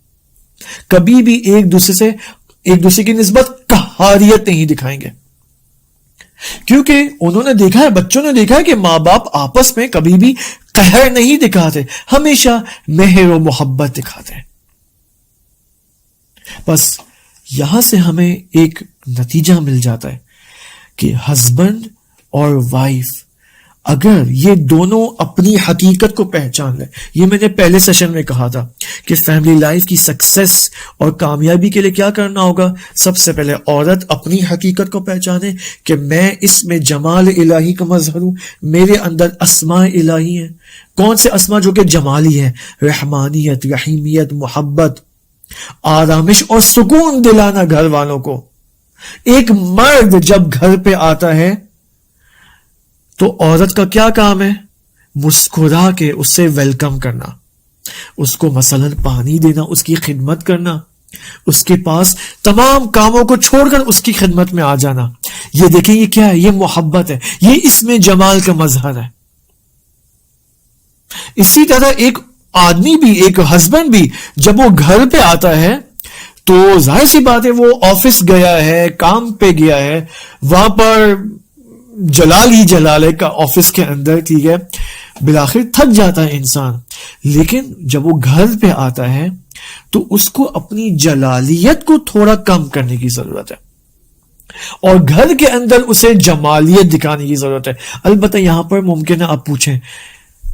کبھی بھی ایک دوسرے کی نسبت قہاریت نہیں دکھائیں گے، کیونکہ انہوں نے دیکھا ہے، بچوں نے دیکھا ہے کہ ماں باپ آپس میں کبھی بھی قہر نہیں دکھاتے، ہمیشہ مہر و محبت دکھاتے ہیں. بس یہاں سے ہمیں ایک نتیجہ مل جاتا ہے کہ ہسبینڈ اور وائف اگر یہ دونوں اپنی حقیقت کو پہچان لیں، یہ میں نے پہلے سیشن میں کہا تھا کہ فیملی لائف کی سکسس اور کامیابی کے لیے کیا کرنا ہوگا. سب سے پہلے عورت اپنی حقیقت کو پہچانے کہ میں اس میں جمال الہی کا مظہر ہوں، میرے اندر اسماء الہی ہیں. کون سے اسماء؟ جو کہ جمالی ہیں، رحمانیت، رحیمیت، محبت، آرامش اور سکون دلانا گھر والوں کو. ایک مرد جب گھر پہ آتا ہے تو عورت کا کیا کام ہے؟ مسکرا کے اس سے ویلکم کرنا، اس کو مثلا پانی دینا، اس کی خدمت کرنا، اس کے پاس تمام کاموں کو چھوڑ کر اس کی خدمت میں آ جانا. یہ دیکھیں یہ کیا ہے؟ یہ محبت ہے، یہ اس میں جمال کا مظہر ہے. اسی طرح ایک آدمی بھی, ایک ہسبینڈ بھی جب وہ گھر پہ آتا ہے تو ظاہر سی بات ہے وہ آفس گیا ہے, کام پہ گیا ہے, وہاں پر جلال ہی جلال ہے کا آفس کے اندر, ٹھیک ہے, بالآخر تھک جاتا ہے انسان. لیکن جب وہ گھر پہ آتا ہے تو اس کو اپنی جلالیت کو تھوڑا کم کرنے کی ضرورت ہے, اور گھر کے اندر اسے جمالیت دکھانے کی ضرورت ہے. البتہ یہاں پر ممکن ہے آپ پوچھیں,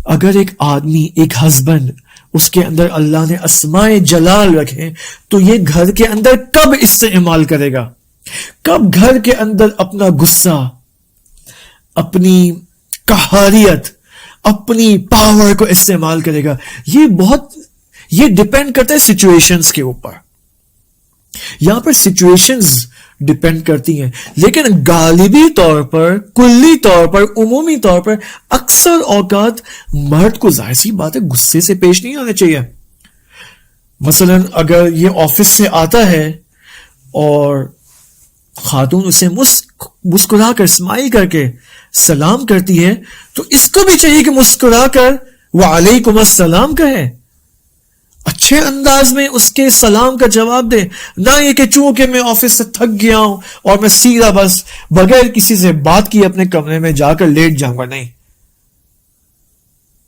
اگر ایک آدمی, ایک ہسبینڈ, اس کے اندر اللہ نے اسماء جلال رکھے تو یہ گھر کے اندر کب استعمال کرے گا؟ کب گھر کے اندر اپنا غصہ, اپنی قہاریت, اپنی پاور کو استعمال کرے گا؟ یہ ڈیپینڈ کرتا ہے سچویشنز کے اوپر. یہاں پر سچویشنز ڈیپینڈ کرتی ہیں, لیکن غالبی طور پر, کلی طور پر, عمومی طور پر اکثر اوقات مرد کو ظاہر سی بات ہے غصے سے پیش نہیں آنا چاہیے. مثلا اگر یہ آفس سے آتا ہے اور خاتون اسے مسکرا کر, اسمائل کر کے سلام کرتی ہے تو اس کو بھی چاہیے کہ مسکرا کر وعلیکم السلام کہے, اچھے انداز میں اس کے سلام کا جواب دے, نہ یہ کہ چونکہ میں آفس سے تھک گیا ہوں اور میں سیدھا بس بغیر کسی سے بات کیے اپنے کمرے میں جا کر لیٹ جاؤں گا. نہیں,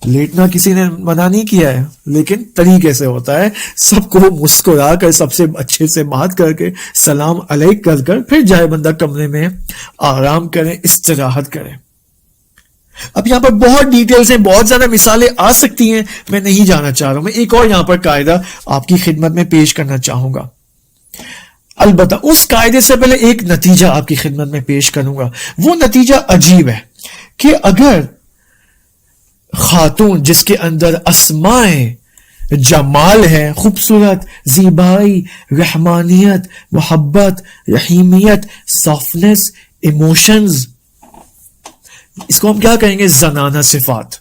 لیٹنا کسی نے منع نہیں کیا ہے, لیکن طریقے سے ہوتا ہے. سب کو مسکرا کر, سب سے اچھے سے بات کر کے, سلام علیک کر کر پھر جائے بندہ کمرے میں, آرام کرے, استراحت کرے. اب یہاں پر بہت ڈیٹیلز ہیں, بہت زیادہ مثالیں آ سکتی ہیں, میں نہیں جانا چاہ رہا ہوں. میں ایک اور یہاں پر قاعدہ آپ کی خدمت میں پیش کرنا چاہوں گا. البتہ اس قاعدے سے پہلے ایک نتیجہ آپ کی خدمت میں پیش کروں گا. وہ نتیجہ عجیب ہے کہ اگر خاتون جس کے اندر اسماء جمال ہے, خوبصورت, زیبائی, رحمانیت, محبت, رحیمیت, سافٹنس, ایموشنز, اس کو ہم کیا کہیں گے, زنانہ صفات,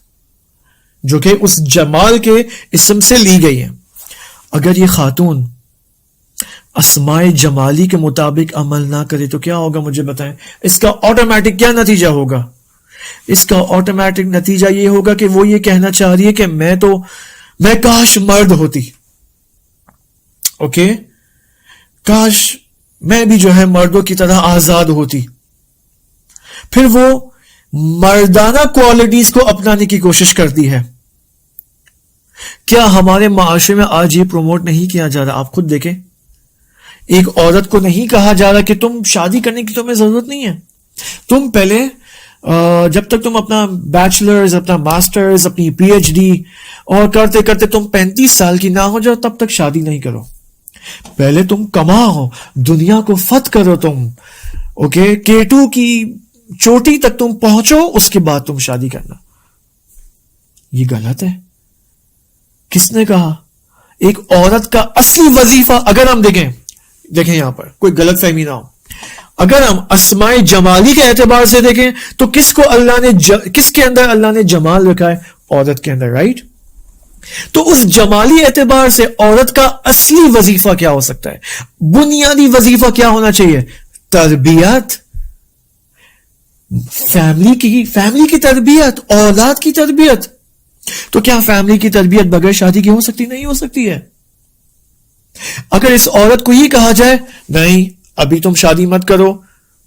جو کہ اس جمال کے اسم سے لی گئی ہیں. اگر یہ خاتون اسماء جمالی کے مطابق عمل نہ کرے تو کیا ہوگا مجھے بتائیں؟ اس کا آٹومیٹک کیا نتیجہ ہوگا؟ اس کا آٹومیٹک نتیجہ یہ ہوگا کہ وہ یہ کہنا چاہ رہی ہے کہ میں کاش مرد ہوتی, اوکے, کاش میں بھی جو ہے مردوں کی طرح آزاد ہوتی. پھر وہ مردانہ کوالٹیز کو اپنانے کی کوشش کرتی ہے. کیا ہمارے معاشرے میں آج یہ پروموٹ نہیں کیا جا رہا؟ آپ خود دیکھیں, ایک عورت کو نہیں کہا جا رہا کہ تم شادی کرنے کی تمہیں ضرورت نہیں ہے, تم پہلے جب تک تم اپنا بیچلرز, اپنا ماسٹرز, اپنی پی ایچ ڈی اور کرتے کرتے تم 35 سال کی نہ ہو جاؤ تب تک شادی نہیں کرو. پہلے تم کماؤ, دنیا کو فتح کرو تم, اوکے, K2 کی چوٹی تک تم پہنچو, اس کے بعد تم شادی کرنا. یہ غلط ہے. کس نے کہا؟ ایک عورت کا اصلی وظیفہ, اگر ہم دیکھیں یہاں پر کوئی غلط فہمی نہ ہو, اگر ہم اسماء جمالی کے اعتبار سے دیکھیں تو کس کے اندر اللہ نے جمال رکھا ہے؟ عورت کے اندر, رائٹ؟ تو اس جمالی اعتبار سے عورت کا اصلی وظیفہ کیا ہو سکتا ہے؟ بنیادی وظیفہ کیا ہونا چاہیے؟ تربیت, فیملی کی تربیت, اولاد کی تربیت. تو کیا فیملی کی تربیت بغیر شادی کی ہو سکتی؟ نہیں ہو سکتی ہے. اگر اس عورت کو ہی کہا جائے نہیں ابھی تم شادی مت کرو,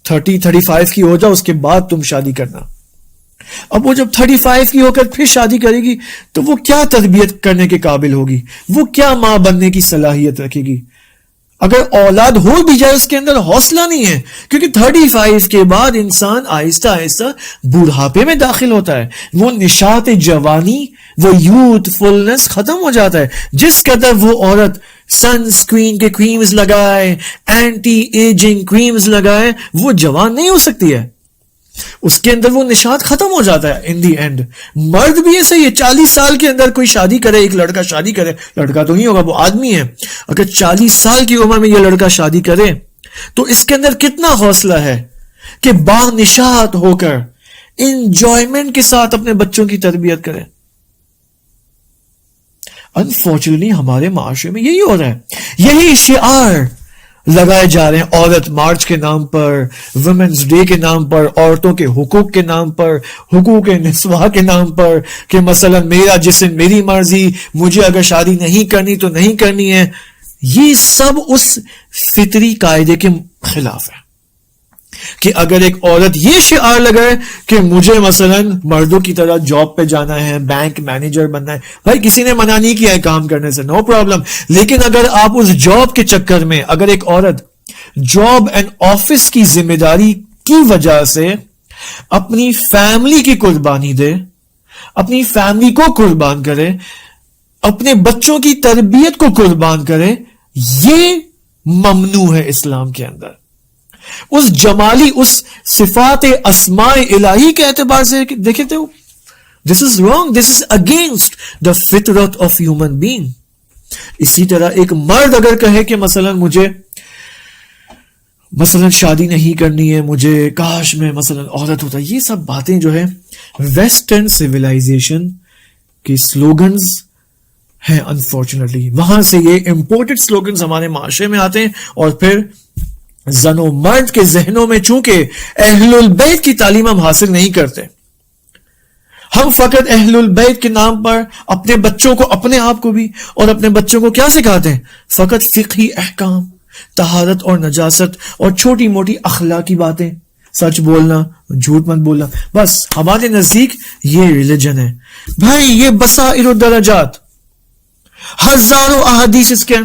30-35 کی ہو جاؤ, اس کے بعد تم شادی کرنا. اب وہ جب 35 کی ہو کر پھر شادی کرے گی تو وہ کیا تربیت کرنے کے قابل ہوگی؟ وہ کیا ماں بننے کی صلاحیت رکھے گی؟ اگر اولاد ہو بھی جائے اس کے اندر حوصلہ نہیں ہے, کیونکہ 35 کے بعد انسان آہستہ آہستہ بوڑھاپے میں داخل ہوتا ہے. وہ نشاط جوانی, وہ یوتھ فلنس ختم ہو جاتا ہے. جس قدر وہ عورت سن اسکرین کے کریمز لگائے, اینٹی ایجنگ کریمز لگائے, وہ جوان نہیں ہو سکتی ہے. اس کے اندر وہ نشاط ختم ہو جاتا ہے ان دی اینڈ. مرد بھی ایسے ہی ہے, 40 سال کے اندر کوئی شادی کرے, ایک لڑکا شادی کرے, لڑکا تو نہیں ہوگا وہ آدمی ہے, اگر 40 سال کی عمر میں یہ لڑکا شادی کرے تو اس کے اندر کتنا حوصلہ ہے کہ با نشاط ہو کر انجوائمنٹ کے ساتھ اپنے بچوں کی تربیت کرے. انفارچونیٹلی ہمارے معاشرے میں یہی ہو رہا ہے. یہی شعار لگائے جا رہے ہیں عورت مارچ کے نام پر, ویمنز ڈے کے نام پر, عورتوں کے حقوق کے نام پر, حقوق نسواں کے نام پر, کہ مثلا میرا جسم میری مرضی, مجھے اگر شادی نہیں کرنی تو نہیں کرنی ہے. یہ سب اس فطری قاعدے کے خلاف ہے کہ اگر ایک عورت یہ شعار لگائے کہ مجھے مثلا مردوں کی طرح جاب پہ جانا ہے, بینک مینیجر بننا ہے, بھائی کسی نے منع نہیں کیا ہے کام کرنے سے, نو پرابلم. لیکن اگر آپ اس جاب کے چکر میں, اگر ایک عورت جاب اینڈ آفس کی ذمہ داری کی وجہ سے اپنی فیملی کی قربانی دے, اپنی فیملی کو قربان کرے, اپنے بچوں کی تربیت کو قربان کرے, یہ ممنوع ہے اسلام کے اندر. اس جمالی, اس صفات اسماء الہی کے اعتبار سے دیکھیں تو دس is wrong, this is against the فطرت آف ہیومن بینگ. اسی طرح ایک مرد اگر کہے کہ مثلا مجھے مثلا شادی نہیں کرنی ہے, مجھے کاش میں مثلا عورت ہوتا, یہ سب باتیں جو ہے ویسٹرن سویلائزیشن کی سلوگنز ہیں. انفارچونیٹلی وہاں سے یہ امپورٹڈ سلوگنز ہمارے معاشرے میں آتے ہیں, اور پھر زن و مرد کے ذہنوں میں چونکہ اہل البیت کی تعلیم ہم حاصل نہیں کرتے, ہم فقط اہل البیت کے نام پر اپنے بچوں کو, اپنے آپ کو بھی اور اپنے بچوں کو کیا سکھاتے ہیں, فقط فقہی احکام, طہارت اور نجاست اور چھوٹی موٹی اخلاقی باتیں, سچ بولنا, جھوٹ مت بولنا. بس ہمارے نزدیک یہ ریلیجن ہے. بھائی یہ بصائر و درجات, ہزاروں احادیث اس کے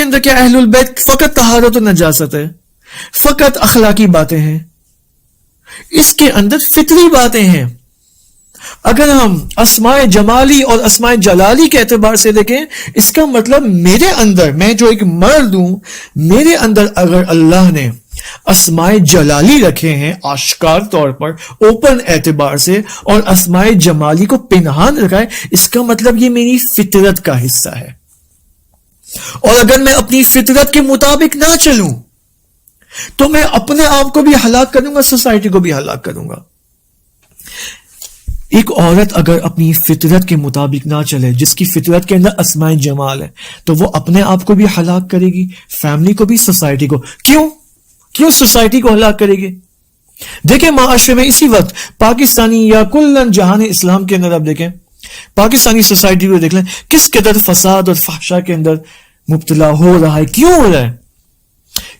اندر کیا اہل البیت فقط طہارت و نجاست ہے, فقط اخلاقی باتیں ہیں, اس کے اندر فطری باتیں ہیں. اگر ہم اسماء جمالی اور اسماء جلالی کے اعتبار سے دیکھیں, اس کا مطلب میرے اندر, میں جو ایک مرد ہوں, میرے اندر اگر اللہ نے اسماء جلالی رکھے ہیں آشکار طور پر, اوپن اعتبار سے, اور اسماء جمالی کو پنہان رکھا ہے, اس کا مطلب یہ میری فطرت کا حصہ ہے. اور اگر میں اپنی فطرت کے مطابق نہ چلوں تو میں اپنے آپ کو بھی ہلاک کروں گا, سوسائٹی کو بھی ہلاک کروں گا. ایک عورت اگر اپنی فطرت کے مطابق نہ چلے, جس کی فطرت کے اندر اسماء جمال ہے, تو وہ اپنے آپ کو بھی ہلاک کرے گی, فیملی کو بھی, سوسائٹی کو. کیوں سوسائٹی کو ہلاک کرے گی؟ دیکھیں معاشرے میں اسی وقت پاکستانی یا کلن جہان اسلام کے اندر آپ دیکھیں, پاکستانی سوسائٹی کو دیکھ لیں کس قدر فساد اور فحشا کے اندر مبتلا ہو رہا ہے. کیوں ہو رہا ہے؟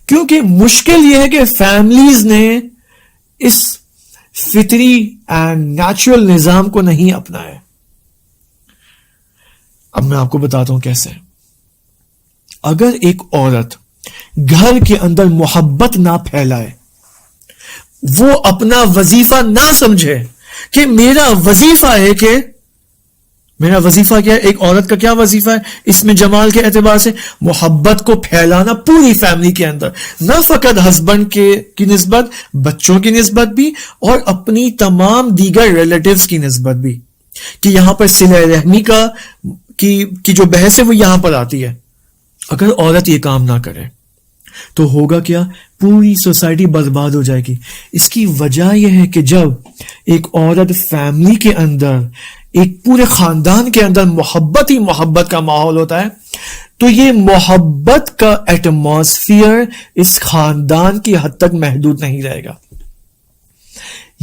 کیونکہ مشکل یہ ہے کہ فیملیز نے اس فطری اینڈ نیچرل نظام کو نہیں اپنایا. اب میں آپ کو بتاتا ہوں کیسے. اگر ایک عورت گھر کے اندر محبت نہ پھیلائے, وہ اپنا وظیفہ نہ سمجھے کہ میرا وظیفہ ہے, کہ میرا وظیفہ کیا ہے, ایک عورت کا کیا وظیفہ ہے اس میں جمال کے اعتبار سے, محبت کو پھیلانا پوری فیملی کے اندر, نہ فقط ہسبینڈ کی نسبت, بچوں کی نسبت بھی, اور اپنی تمام دیگر ریلیٹیوز کی نسبت بھی, کہ یہاں پر صلہ رحمی کی جو بحث ہے وہ یہاں پر آتی ہے. اگر عورت یہ کام نہ کرے تو ہوگا کیا, پوری سوسائٹی برباد ہو جائے گی. اس کی وجہ یہ ہے کہ جب ایک عورت فیملی کے اندر, ایک پورے خاندان کے اندر محبت ہی محبت کا ماحول ہوتا ہے, تو یہ محبت کا ایٹماسفیئر اس خاندان کی حد تک محدود نہیں رہے گا.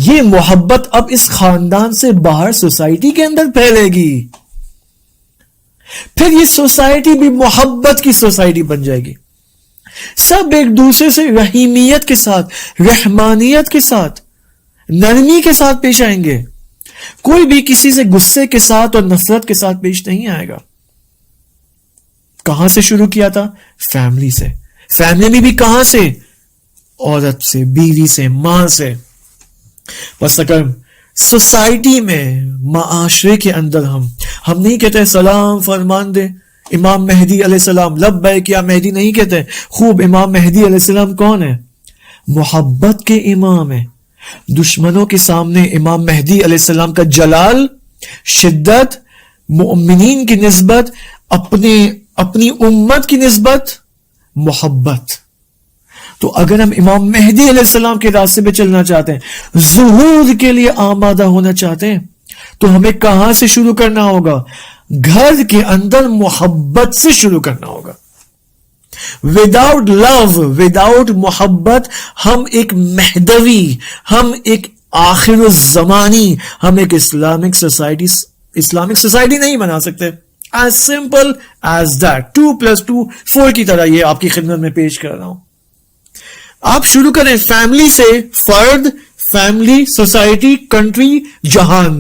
یہ محبت اب اس خاندان سے باہر سوسائٹی کے اندر پھیلے گی, پھر یہ سوسائٹی بھی محبت کی سوسائٹی بن جائے گی. سب ایک دوسرے سے رحیمیت کے ساتھ, رحمانیت کے ساتھ, نرمی کے ساتھ پیش آئیں گے. کوئی بھی کسی سے غصے کے ساتھ اور نفرت کے ساتھ پیش نہیں آئے گا. کہاں سے شروع کیا تھا؟ فیملی سے. فیملی میں بھی کہاں سے؟ عورت سے, بیوی سے, ماں سے. بس اگر سوسائٹی میں, معاشرے کے اندر ہم نہیں کہتے سلام فرمان دے امام مہدی علیہ السلام, لبیک یا مہدی نہیں کہتے. خوب, امام مہدی علیہ السلام کون ہے؟ محبت کے امام ہے. دشمنوں کے سامنے امام مہدی علیہ السلام کا جلال, شدت, مؤمنین کی نسبت, اپنی امت کی نسبت, محبت. تو اگر ہم امام مہدی علیہ السلام کے راستے پہ چلنا چاہتے ہیں, ظہور کے لیے آمادہ ہونا چاہتے ہیں, تو ہمیں کہاں سے شروع کرنا ہوگا؟ گھر کے اندر محبت سے شروع کرنا ہوگا. وداؤٹ لو، وداؤٹ محبت ہم ایک مہدوی، ہم ایک آخر الزمانی، ہم ایک اسلامک سوسائٹی نہیں بنا سکتے. As simple as that. 2+2 4 کی طرح یہ آپ کی خدمت میں پیش کر رہا ہوں. آپ شروع کریں فیملی سے. فرد، فیملی، سوسائٹی، کنٹری، جہان.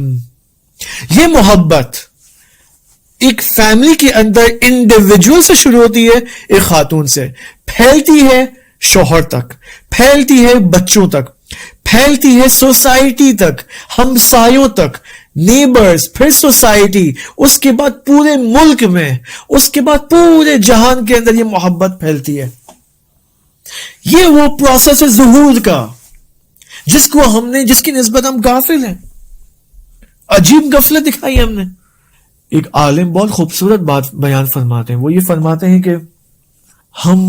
یہ محبت ایک فیملی کے اندر انڈیویجول سے شروع ہوتی ہے، ایک خاتون سے، پھیلتی ہے شوہر تک، پھیلتی ہے بچوں تک، پھیلتی ہے سوسائٹی تک، ہمسایوں تک، نیبرز، پھر سوسائٹی، اس کے بعد پورے ملک میں، اس کے بعد پورے جہان کے اندر یہ محبت پھیلتی ہے. یہ وہ پروسیس ہے ظہور کا جس کی نسبت ہم غافل ہیں. عجیب غفلت دکھائی ہم نے. ایک عالم بہت خوبصورت بات بیان فرماتے ہیں. وہ یہ فرماتے ہیں کہ ہم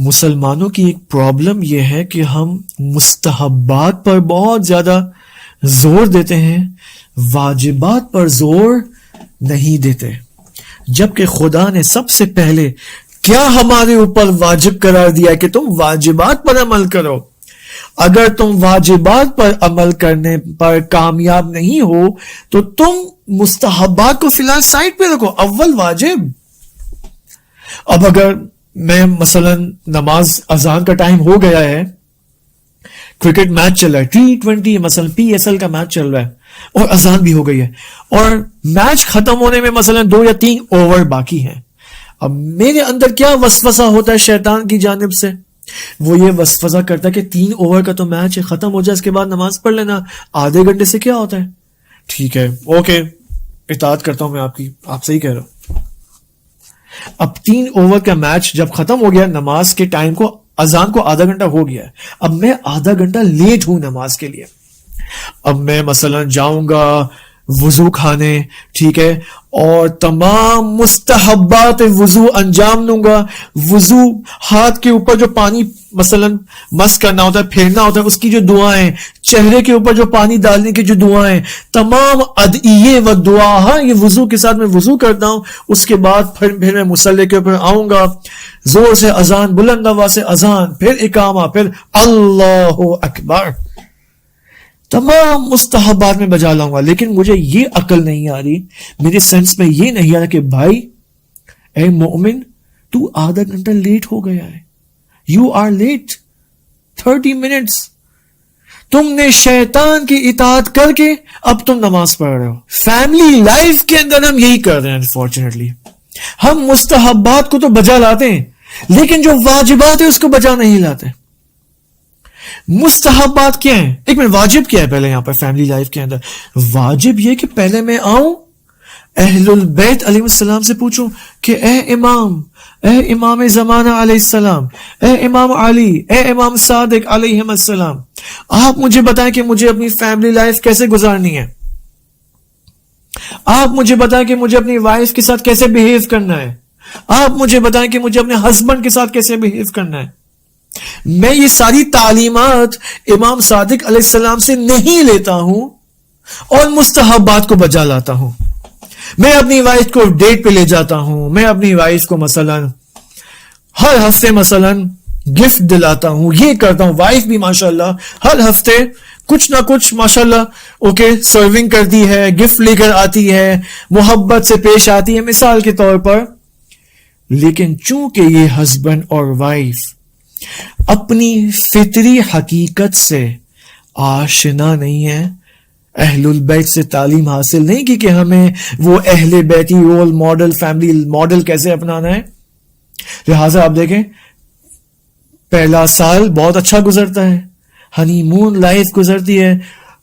مسلمانوں کی ایک پرابلم یہ ہے کہ ہم مستحبات پر بہت زیادہ زور دیتے ہیں، واجبات پر زور نہیں دیتے، جبکہ خدا نے سب سے پہلے کیا ہمارے اوپر واجب قرار دیا کہ تم واجبات پر عمل کرو. اگر تم واجبات پر عمل کرنے پر کامیاب نہیں ہو تو تم مستحبات کو فی الحال سائڈ پہ رکھو، اول واجب. اب اگر میں مثلا نماز اذان کا ٹائم ہو گیا ہے، کرکٹ میچ چل رہا ہے، T20 مثلا PSL کا میچ چل رہا ہے اور اذان بھی ہو گئی ہے، اور میچ ختم ہونے میں مثلا 2 یا 3 اوور باقی ہیں. اب میرے اندر کیا وسوسہ ہوتا ہے شیطان کی جانب سے؟ وہ یہ وسوسہ کرتا ہے کہ 3 اوور کا تو میچ ہے، ختم ہو جائے اس کے بعد نماز پڑھ لینا، آدھے گھنٹے سے کیا ہوتا ہے. ٹھیک ہے، اوکے، اطاعت کرتا ہوں میں آپ کی، آپ صحیح کہہ رہے ہو. اب 3 اوور کا میچ جب ختم ہو گیا، نماز کے ٹائم کو، اذان کو آدھا گھنٹہ ہو گیا ہے، اب میں آدھا گھنٹہ لیٹ ہوں نماز کے لیے. اب میں مثلا جاؤں گا وضو کھانے، ٹھیک ہے، اور تمام مستحبات وضو انجام دوں گا. وضو، ہاتھ کے اوپر جو پانی مثلا مس کرنا ہوتا ہے، پھیرنا ہوتا ہے، اس کی جو دعائیں، چہرے کے اوپر جو پانی ڈالنے کی جو دعائیں، تمام ادعیے و دعا، ہاں یہ وضو کے ساتھ میں وضو کرتا ہوں. اس کے بعد پھر میں مصلی کے اوپر آؤں گا، زور سے اذان، بلند آواز سے اذان، پھر اقامہ، پھر اللہ اکبر، تمام مستحبات میں بجا لاؤں گا. لیکن مجھے یہ عقل نہیں آ رہی، میرے سینس میں یہ نہیں آ رہا کہ بھائی اے مومن، تو آدھا گھنٹہ لیٹ ہو گیا ہے. You are late 30 minutes. تم نے شیطان کی اطاعت کر کے اب تم نماز پڑھ رہے ہو. فیملی لائف کے اندر ہم یہی کر رہے ہیں. انفارچونیٹلی ہم مستحبات کو تو بجا لاتے ہیں، لیکن جو واجبات ہے اس کو بجا نہیں لاتے. مستحبات کیا ہیں؟ ایک میں واجب کیا ہے پہلے یہاں پر فیملی لائف کے اندر؟ واجب یہ کہ پہلے میں آؤں اہل البیت علیہ السلام سے پوچھوں کہ اے امام زمانہ علیہ السلام، اے امام علی، اے امام صادق علیہ السلام، آپ مجھے بتائیں کہ مجھے اپنی فیملی لائف کیسے گزارنی ہے. آپ مجھے بتائیں کہ مجھے اپنی وائف کے ساتھ کیسے بہیو کرنا ہے. آپ مجھے بتائیں کہ مجھے اپنے ہسبینڈ کے ساتھ کیسے بہیو کرنا ہے. میں یہ ساری تعلیمات امام صادق علیہ السلام سے نہیں لیتا ہوں اور مستحبات کو بجا لاتا ہوں. میں اپنی وائف کو ڈیٹ پہ لے جاتا ہوں، میں اپنی وائف کو مثلا ہر ہفتے مثلا گفٹ دلاتا ہوں، یہ کرتا ہوں. وائف بھی ماشاءاللہ ہر ہفتے کچھ نہ کچھ ماشاءاللہ اوکے سرونگ کرتی ہے، گفٹ لے کر آتی ہے، محبت سے پیش آتی ہے مثال کے طور پر. لیکن چونکہ یہ ہسبینڈ اور وائف اپنی فطری حقیقت سے آشنا نہیں ہے، اہل البیت سے تعلیم حاصل نہیں کی کہ ہمیں وہ اہل بیتی رول ماڈل، فیملی ماڈل کیسے اپنانا ہے. لہٰذا آپ دیکھیں پہلا سال بہت اچھا گزرتا ہے، ہنی مون لائف گزرتی ہے،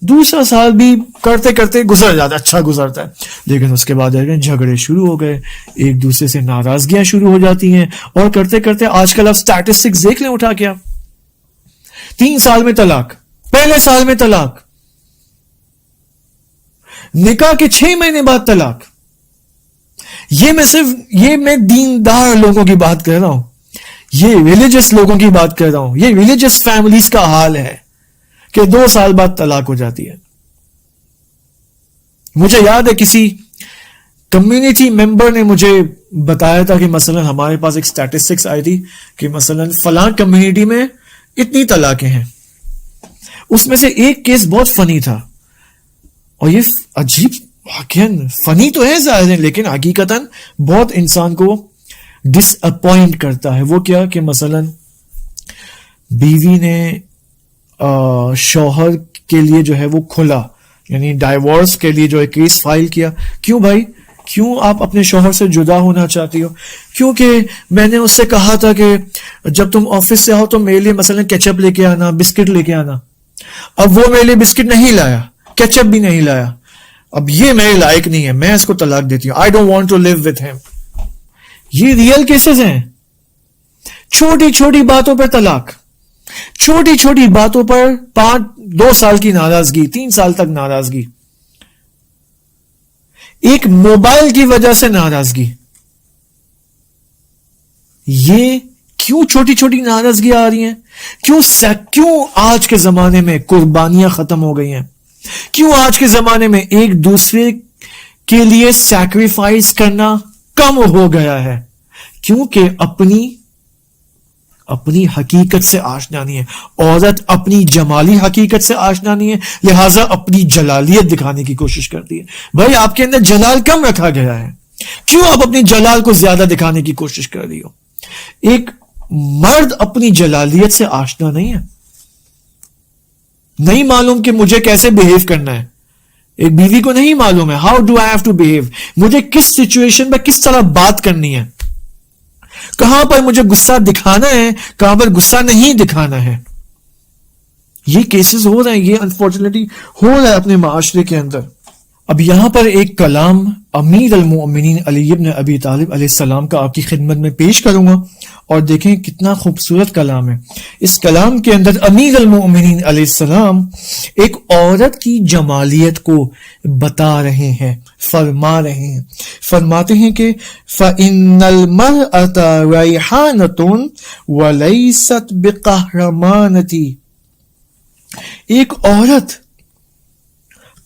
دوسرا سال بھی کرتے کرتے گزر جاتا ہے، اچھا گزرتا ہے. لیکن اس کے بعد جھگڑے شروع ہو گئے، ایک دوسرے سے ناراضگیاں شروع ہو جاتی ہیں، اور کرتے کرتے آج کل آپ سٹیٹسٹکس دیکھ لیں اٹھا کے، آپ 3 سال میں طلاق، پہلے سال میں طلاق، نکاح کے 6 مہینے بعد طلاق. یہ میں دیندار لوگوں کی بات کر رہا ہوں، یہ ریلیجس لوگوں کی بات کر رہا ہوں، یہ ریلیجس فیملیز کا حال ہے کہ 2 سال بعد طلاق ہو جاتی ہے. مجھے یاد ہے کسی کمیونٹی ممبر نے مجھے بتایا تھا کہ مثلا ہمارے پاس ایک اسٹیٹسٹکس آئی تھی کہ مثلا فلاں کمیونٹی میں اتنی طلاقیں ہیں. اس میں سے ایک کیس بہت فنی تھا, اور یہ عجیب واقعاً فنی تو ہے ظاہر, لیکن حقیقتاً بہت انسان کو ڈس اپوائنٹ کرتا ہے. وہ کیا کہ مثلا بیوی نے شوہر کے لیے جو ہے وہ کھلا, یعنی ڈائیورس کے لیے جو ہے کیس فائل کیا. کیوں بھائی, کیوں آپ اپنے شوہر سے جدا ہونا چاہتی ہو؟ کیونکہ میں نے اس سے کہا تھا کہ جب تم آفس سے آؤ تو میرے لیے مثلا کیچپ لے کے آنا, بسکٹ لے کے آنا. اب وہ میرے لیے بسکٹ نہیں لایا, کیچپ بھی نہیں لایا. اب یہ میرے لائق نہیں ہے, میں اس کو طلاق دیتی ہوں. I don't want to live with him. یہ ریئل کیسز ہیں. چھوٹی چھوٹی باتوں پر طلاق, چھوٹی چھوٹی باتوں پر 2 سال کی ناراضگی, 3 سال تک ناراضگی, ایک موبائل کی وجہ سے ناراضگی. یہ کیوں چھوٹی چھوٹی ناراضگی آ رہی ہیں؟ کیوں آج کے زمانے میں قربانیاں ختم ہو گئی ہیں؟ کیوں آج کے زمانے میں ایک دوسرے کے لیے سیکریفائس کرنا کم ہو گیا ہے؟ کیونکہ اپنی حقیقت سے آشنا نہیں ہے. عورت اپنی جمالی حقیقت سے آشنا نہیں ہے, لہٰذا اپنی جلالیت دکھانے کی کوشش کرتی ہے. بھائی آپ کے اندر جلال کم رکھا گیا ہے, کیوں آپ اپنی جلال کو زیادہ دکھانے کی کوشش کر رہی ہو؟ ایک مرد اپنی جلالیت سے آشنا نہیں ہے, نہیں معلوم کہ مجھے کیسے بہیو کرنا ہے. ایک بیوی کو نہیں معلوم ہے how do I have to behave, مجھے کس سچویشن میں کس طرح بات کرنی ہے, کہاں پر مجھے غصہ دکھانا ہے, کہاں پر غصہ نہیں دکھانا ہے. یہ کیسز ہو رہے ہیں, یہ انفارچونیٹلی ہو رہا ہے اپنے معاشرے کے اندر. اب یہاں پر ایک کلام امیر المؤمنین علی ابن ابی طالب علیہ السلام کا آپ کی خدمت میں پیش کروں گا, اور دیکھیں کتنا خوبصورت کلام ہے. اس کلام کے اندر امیر المؤمنین علیہ السلام ایک عورت کی جمالیت کو بتا رہے ہیں, فرما رہے ہیں. فرماتے ہیں کہ فَإِنَّ الْمَرْأَةَ رَيْحَانَةٌ وَلَيْسَتْ بِقَهْرَمَانَةٍ. ایک عورت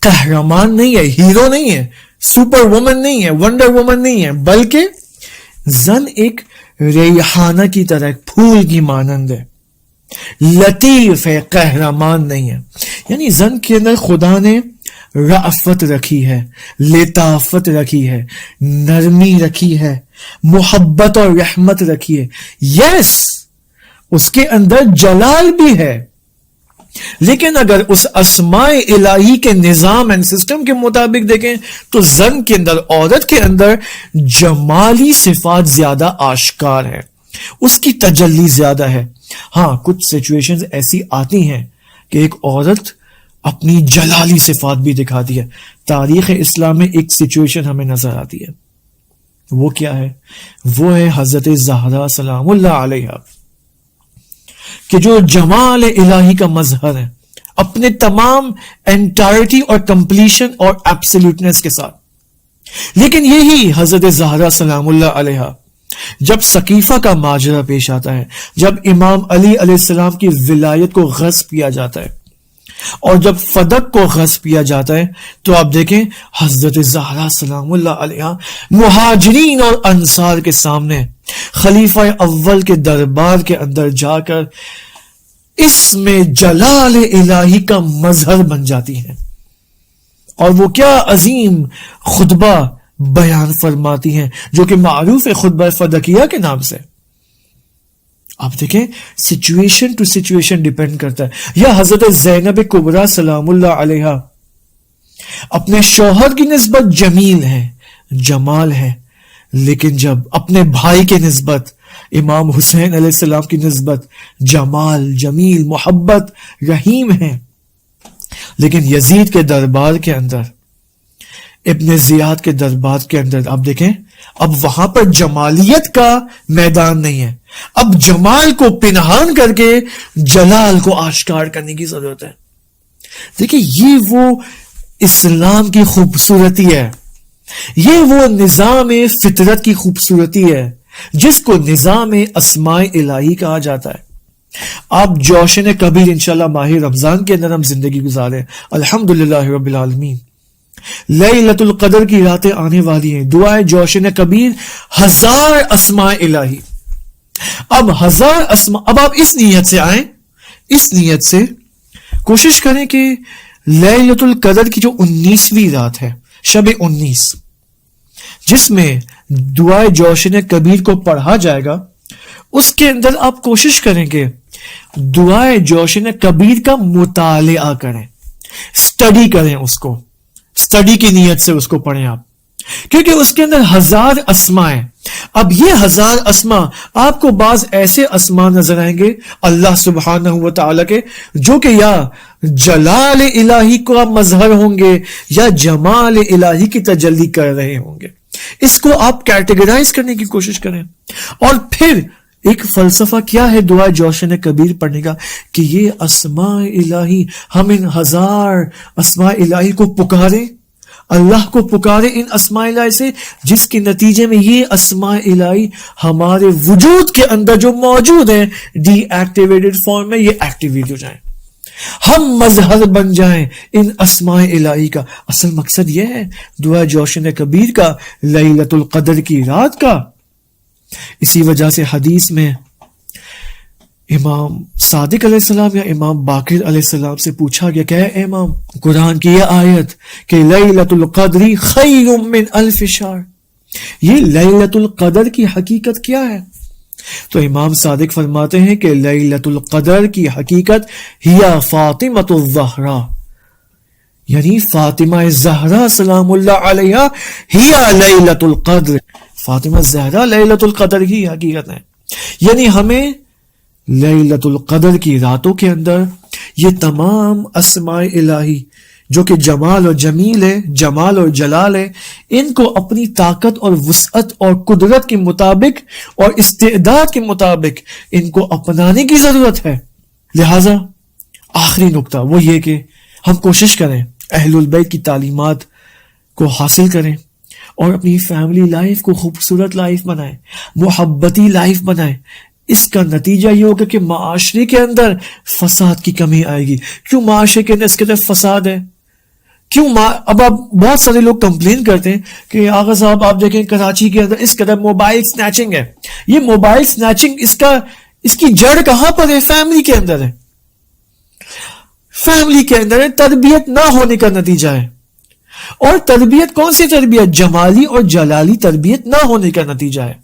قہرمان نہیں ہے, ہیرو نہیں ہے, سپر وومن نہیں ہے, ونڈر وومن نہیں ہے, بلکہ زن ایک ریحانہ کی طرح, پھول کی مانند ہے, لطیف ہے, قہرمان نہیں ہے. یعنی زن کے اندر خدا نے رأفت رکھی ہے, لطافت رکھی ہے, نرمی رکھی ہے, محبت اور رحمت رکھی ہے. یس, اس کے اندر جلال بھی ہے, لیکن اگر اس اسماء الہی کے نظام اینڈ سسٹم کے مطابق دیکھیں تو زن کے اندر, عورت کے اندر جمالی صفات زیادہ آشکار ہے, اس کی تجلی زیادہ ہے. ہاں کچھ سچویشنز ایسی آتی ہیں کہ ایک عورت اپنی جلالی صفات بھی دکھاتی ہے. تاریخ اسلام میں ایک سچویشن ہمیں نظر آتی ہے, وہ کیا ہے؟ وہ ہے حضرت زہرا سلام اللہ علیہا, کہ جو جمال الہی کا مظہر ہے اپنے تمام انٹائرٹی اور کمپلیشن اور ایبسلیوٹنس کے ساتھ. لیکن یہی حضرت زہرا سلام اللہ علیہا جب سقیفہ کا ماجرا پیش آتا ہے, جب امام علی علیہ السلام کی ولایت کو غصب کیا جاتا ہے, اور جب فدق کو غصب کیا جاتا ہے, تو آپ دیکھیں حضرت زہرا سلام اللہ علیہا مہاجرین اور انصار کے سامنے خلیفہ اول کے دربار کے اندر جا کر اس میں جلال الہی کا مظہر بن جاتی ہیں, اور وہ کیا عظیم خطبہ بیان فرماتی ہیں جو کہ معروف ہے خطبہ فدقیہ کے نام سے. آپ دیکھیں سچویشن ٹو سچویشن ڈیپینڈ کرتا ہے. یا حضرت زینب کبریٰ سلام اللہ علیہا اپنے شوہر کی نسبت جمیل ہے, جمال ہے, لیکن جب اپنے بھائی کے نسبت امام حسین علیہ السلام کی نسبت جمال, جمیل, محبت, رحیم ہے. لیکن یزید کے دربار کے اندر, ابن زیاد کے دربار کے اندر آپ دیکھیں اب وہاں پر جمالیت کا میدان نہیں ہے, اب جمال کو پنہان کر کے جلال کو آشکار کرنے کی ضرورت ہے. دیکھیں یہ وہ اسلام کی خوبصورتی ہے, یہ وہ نظام فطرت کی خوبصورتی ہے جس کو نظام اسماء الہی کہا جاتا ہے. آپ جوشن کبیر انشاءاللہ ماہ رمضان کے اندر ہم زندگی گزارے الحمدللہ رب العالمین. لیلۃ القدر کی راتیں آنے والی ہیں، دعائے جوشن کبیر 1000 اسماء الہی. اب 1000 اسماء، اب آپ اس نیت سے آئیں، اس نیت سے کوشش کریں کہ لیلۃ القدر کی جو 19ویں رات ہے، شب 19، جس میں دعائے جوشن کبیر کو پڑھا جائے گا، اس کے اندر آپ کوشش کریں کہ دعائے جوشن کبیر کا مطالعہ کریں، سٹڈی کریں، اس کو سٹڈی کی نیت سے اس کو پڑھیں آپ، کیونکہ اس کے اندر 1000 اسماء ہیں. اب یہ 1000 اسماء، آپ کو بعض ایسے اسماء نظر آئیں گے اللہ سبحانہ و تعالیٰ کے، جو کہ یا جلال الہی کا مظہر ہوں گے یا جمال الہی کی تجلی کر رہے ہوں گے. اس کو آپ کیٹیگرائز کرنے کی کوشش کریں. اور پھر ایک فلسفہ کیا ہے دعا جوشن کبیر پڑھنے کا، کہ یہ اسماء الہی، ہم ان 1000 اسماء الہی کو پکاریں، اللہ کو پکارے ان اسماء الہی سے، جس کے نتیجے میں یہ اسماء الہی ہمارے وجود کے اندر جو موجود ہیں ڈی ایکٹیویٹڈ فارم میں، یہ ایکٹیویٹ ہو جائیں، ہم مظہر بن جائیں ان اسماء الہی کا. اصل مقصد یہ ہے دعا جوشن کبیر کا، لیلۃ القدر کی رات کا. اسی وجہ سے حدیث میں امام صادق علیہ السلام یا امام باقر علیہ السلام سے پوچھا گیا کہ اے امام، قرآن کی یہ آیت کہ لیلۃ القدر خیر من 1000 شہر، یہ لیلۃ القدر کی حقیقت کیا ہے؟ تو امام صادق فرماتے ہیں کہ لیلۃ القدر کی حقیقت ہی فاطمۃ الزہرا، یعنی فاطمہ زہرا سلام اللہ علیہا ہی لیلۃ القدر، فاطمہ زہرا لیلۃ القدر کی حقیقت ہے. یعنی ہمیں لیلۃ القدر کی راتوں کے اندر یہ تمام اسماء الہی جو کہ جمال اور جمیل ہے، جمال اور جلال ہے، ان کو اپنی طاقت اور وسعت اور قدرت کے مطابق اور استعداد کے مطابق ان کو اپنانے کی ضرورت ہے. لہذا آخری نقطہ وہ یہ کہ ہم کوشش کریں اہل البیت کی تعلیمات کو حاصل کریں اور اپنی فیملی لائف کو خوبصورت لائف بنائیں، محبتی لائف بنائیں. اس کا نتیجہ یہ ہوگا کہ معاشرے کے اندر فساد کی کمی آئے گی. کیوں معاشرے کے اندر اس کے طرف فساد ہے؟ کیوں اب آپ بہت سارے لوگ کمپلین کرتے ہیں کہ آغا صاحب آپ دیکھیں کراچی کے اندر اس قدر موبائل سنیچنگ ہے. یہ موبائل سنیچنگ اس کی جڑ کہاں پر ہے؟ فیملی کے اندر ہے. فیملی کے اندر ہے، تربیت نہ ہونے کا نتیجہ ہے. اور تربیت کون سی تربیت؟ جمالی اور جلالی تربیت نہ ہونے کا نتیجہ ہے.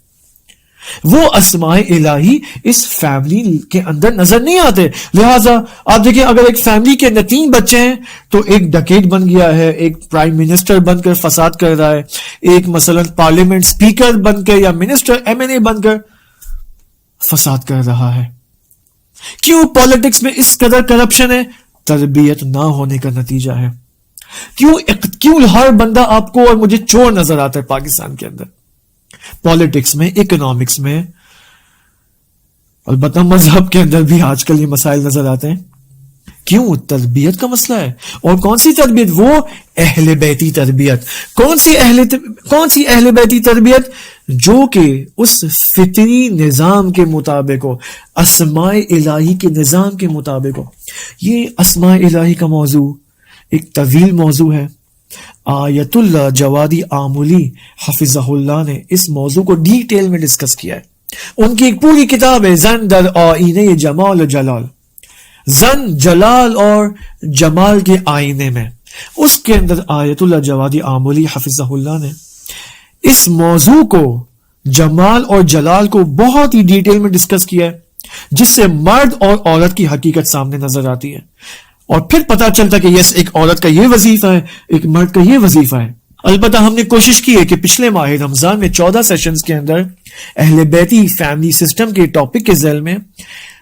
وہ اسماء الہی اس فیملی کے اندر نظر نہیں آتے. لہٰذا آپ دیکھیں اگر ایک فیملی کے 3 بچے ہیں تو ایک ڈکیٹ بن گیا ہے، ایک پرائم منسٹر بن کر فساد کر رہا ہے، ایک مثلا پارلیمنٹ سپیکر بن کر یا منسٹر MNA بن کر فساد کر رہا ہے. کیوں پالیٹکس میں اس قدر کرپشن ہے؟ تربیت نہ ہونے کا نتیجہ ہے. کیوں ہر بندہ آپ کو اور مجھے چور نظر آتا ہے پاکستان کے اندر؟ پالیٹکس میں، اکنامکس میں، البتہ مذہب کے اندر بھی آج کل یہ مسائل نظر آتے ہیں. کیوں؟ تربیت کا مسئلہ ہے. اور کون سی تربیت؟ وہ اہل بیتی تربیت. کون سی اہل بیتی تربیت؟ جو کہ اس فطری نظام کے مطابق ہو، اسماء الہی کے نظام کے مطابق ہو. یہ اسماء الہی کا موضوع ایک طویل موضوع ہے. آیت اللہ جوادی آمولی حفظہ اللہ نے اس موضوع کو ڈیٹیل میں ڈسکس کیا ہے. ان کی ایک پوری کتاب ہے زن در آئینے جمال و جلال، زن جلال اور جمال کے آئینے میں. اس کے اندر آیت اللہ جوادی آمولی حفظہ اللہ نے اس موضوع کو، جمال اور جلال کو بہت ہی ڈیٹیل میں ڈسکس کیا ہے، جس سے مرد اور عورت کی حقیقت سامنے نظر آتی ہے. اور پھر پتا چلتا کہ یس ایک عورت کا یہ وظیفہ ہے، ایک مرد کا یہ وظیفہ ہے. البتہ ہم نے کوشش کی ہے کہ پچھلے ماہ رمضان میں 14 سیشنز کے اندر اہل بیتی فیملی سسٹم کے ٹاپک کے ذیل میں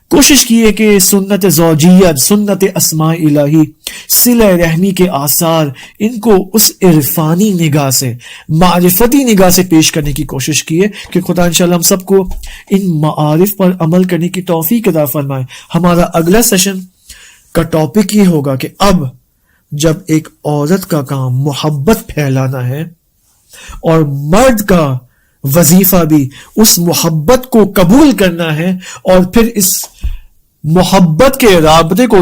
کوشش کی ہے کہ سنت زوجیت، سنت اسماء الہی، صلہ رحمی کے آثار، ان کو اس عرفانی نگاہ سے، معرفتی نگاہ سے پیش کرنے کی کوشش کی ہے کہ خدا انشاءاللہ ہم سب کو ان معارف پر عمل کرنے کی توفیق عطا فرمائے. ہمارا اگلا سیشن کا ٹاپک یہ ہوگا کہ اب جب ایک عورت کا کام محبت پھیلانا ہے اور مرد کا وظیفہ بھی اس محبت کو قبول کرنا ہے اور پھر اس محبت کے رابطے کو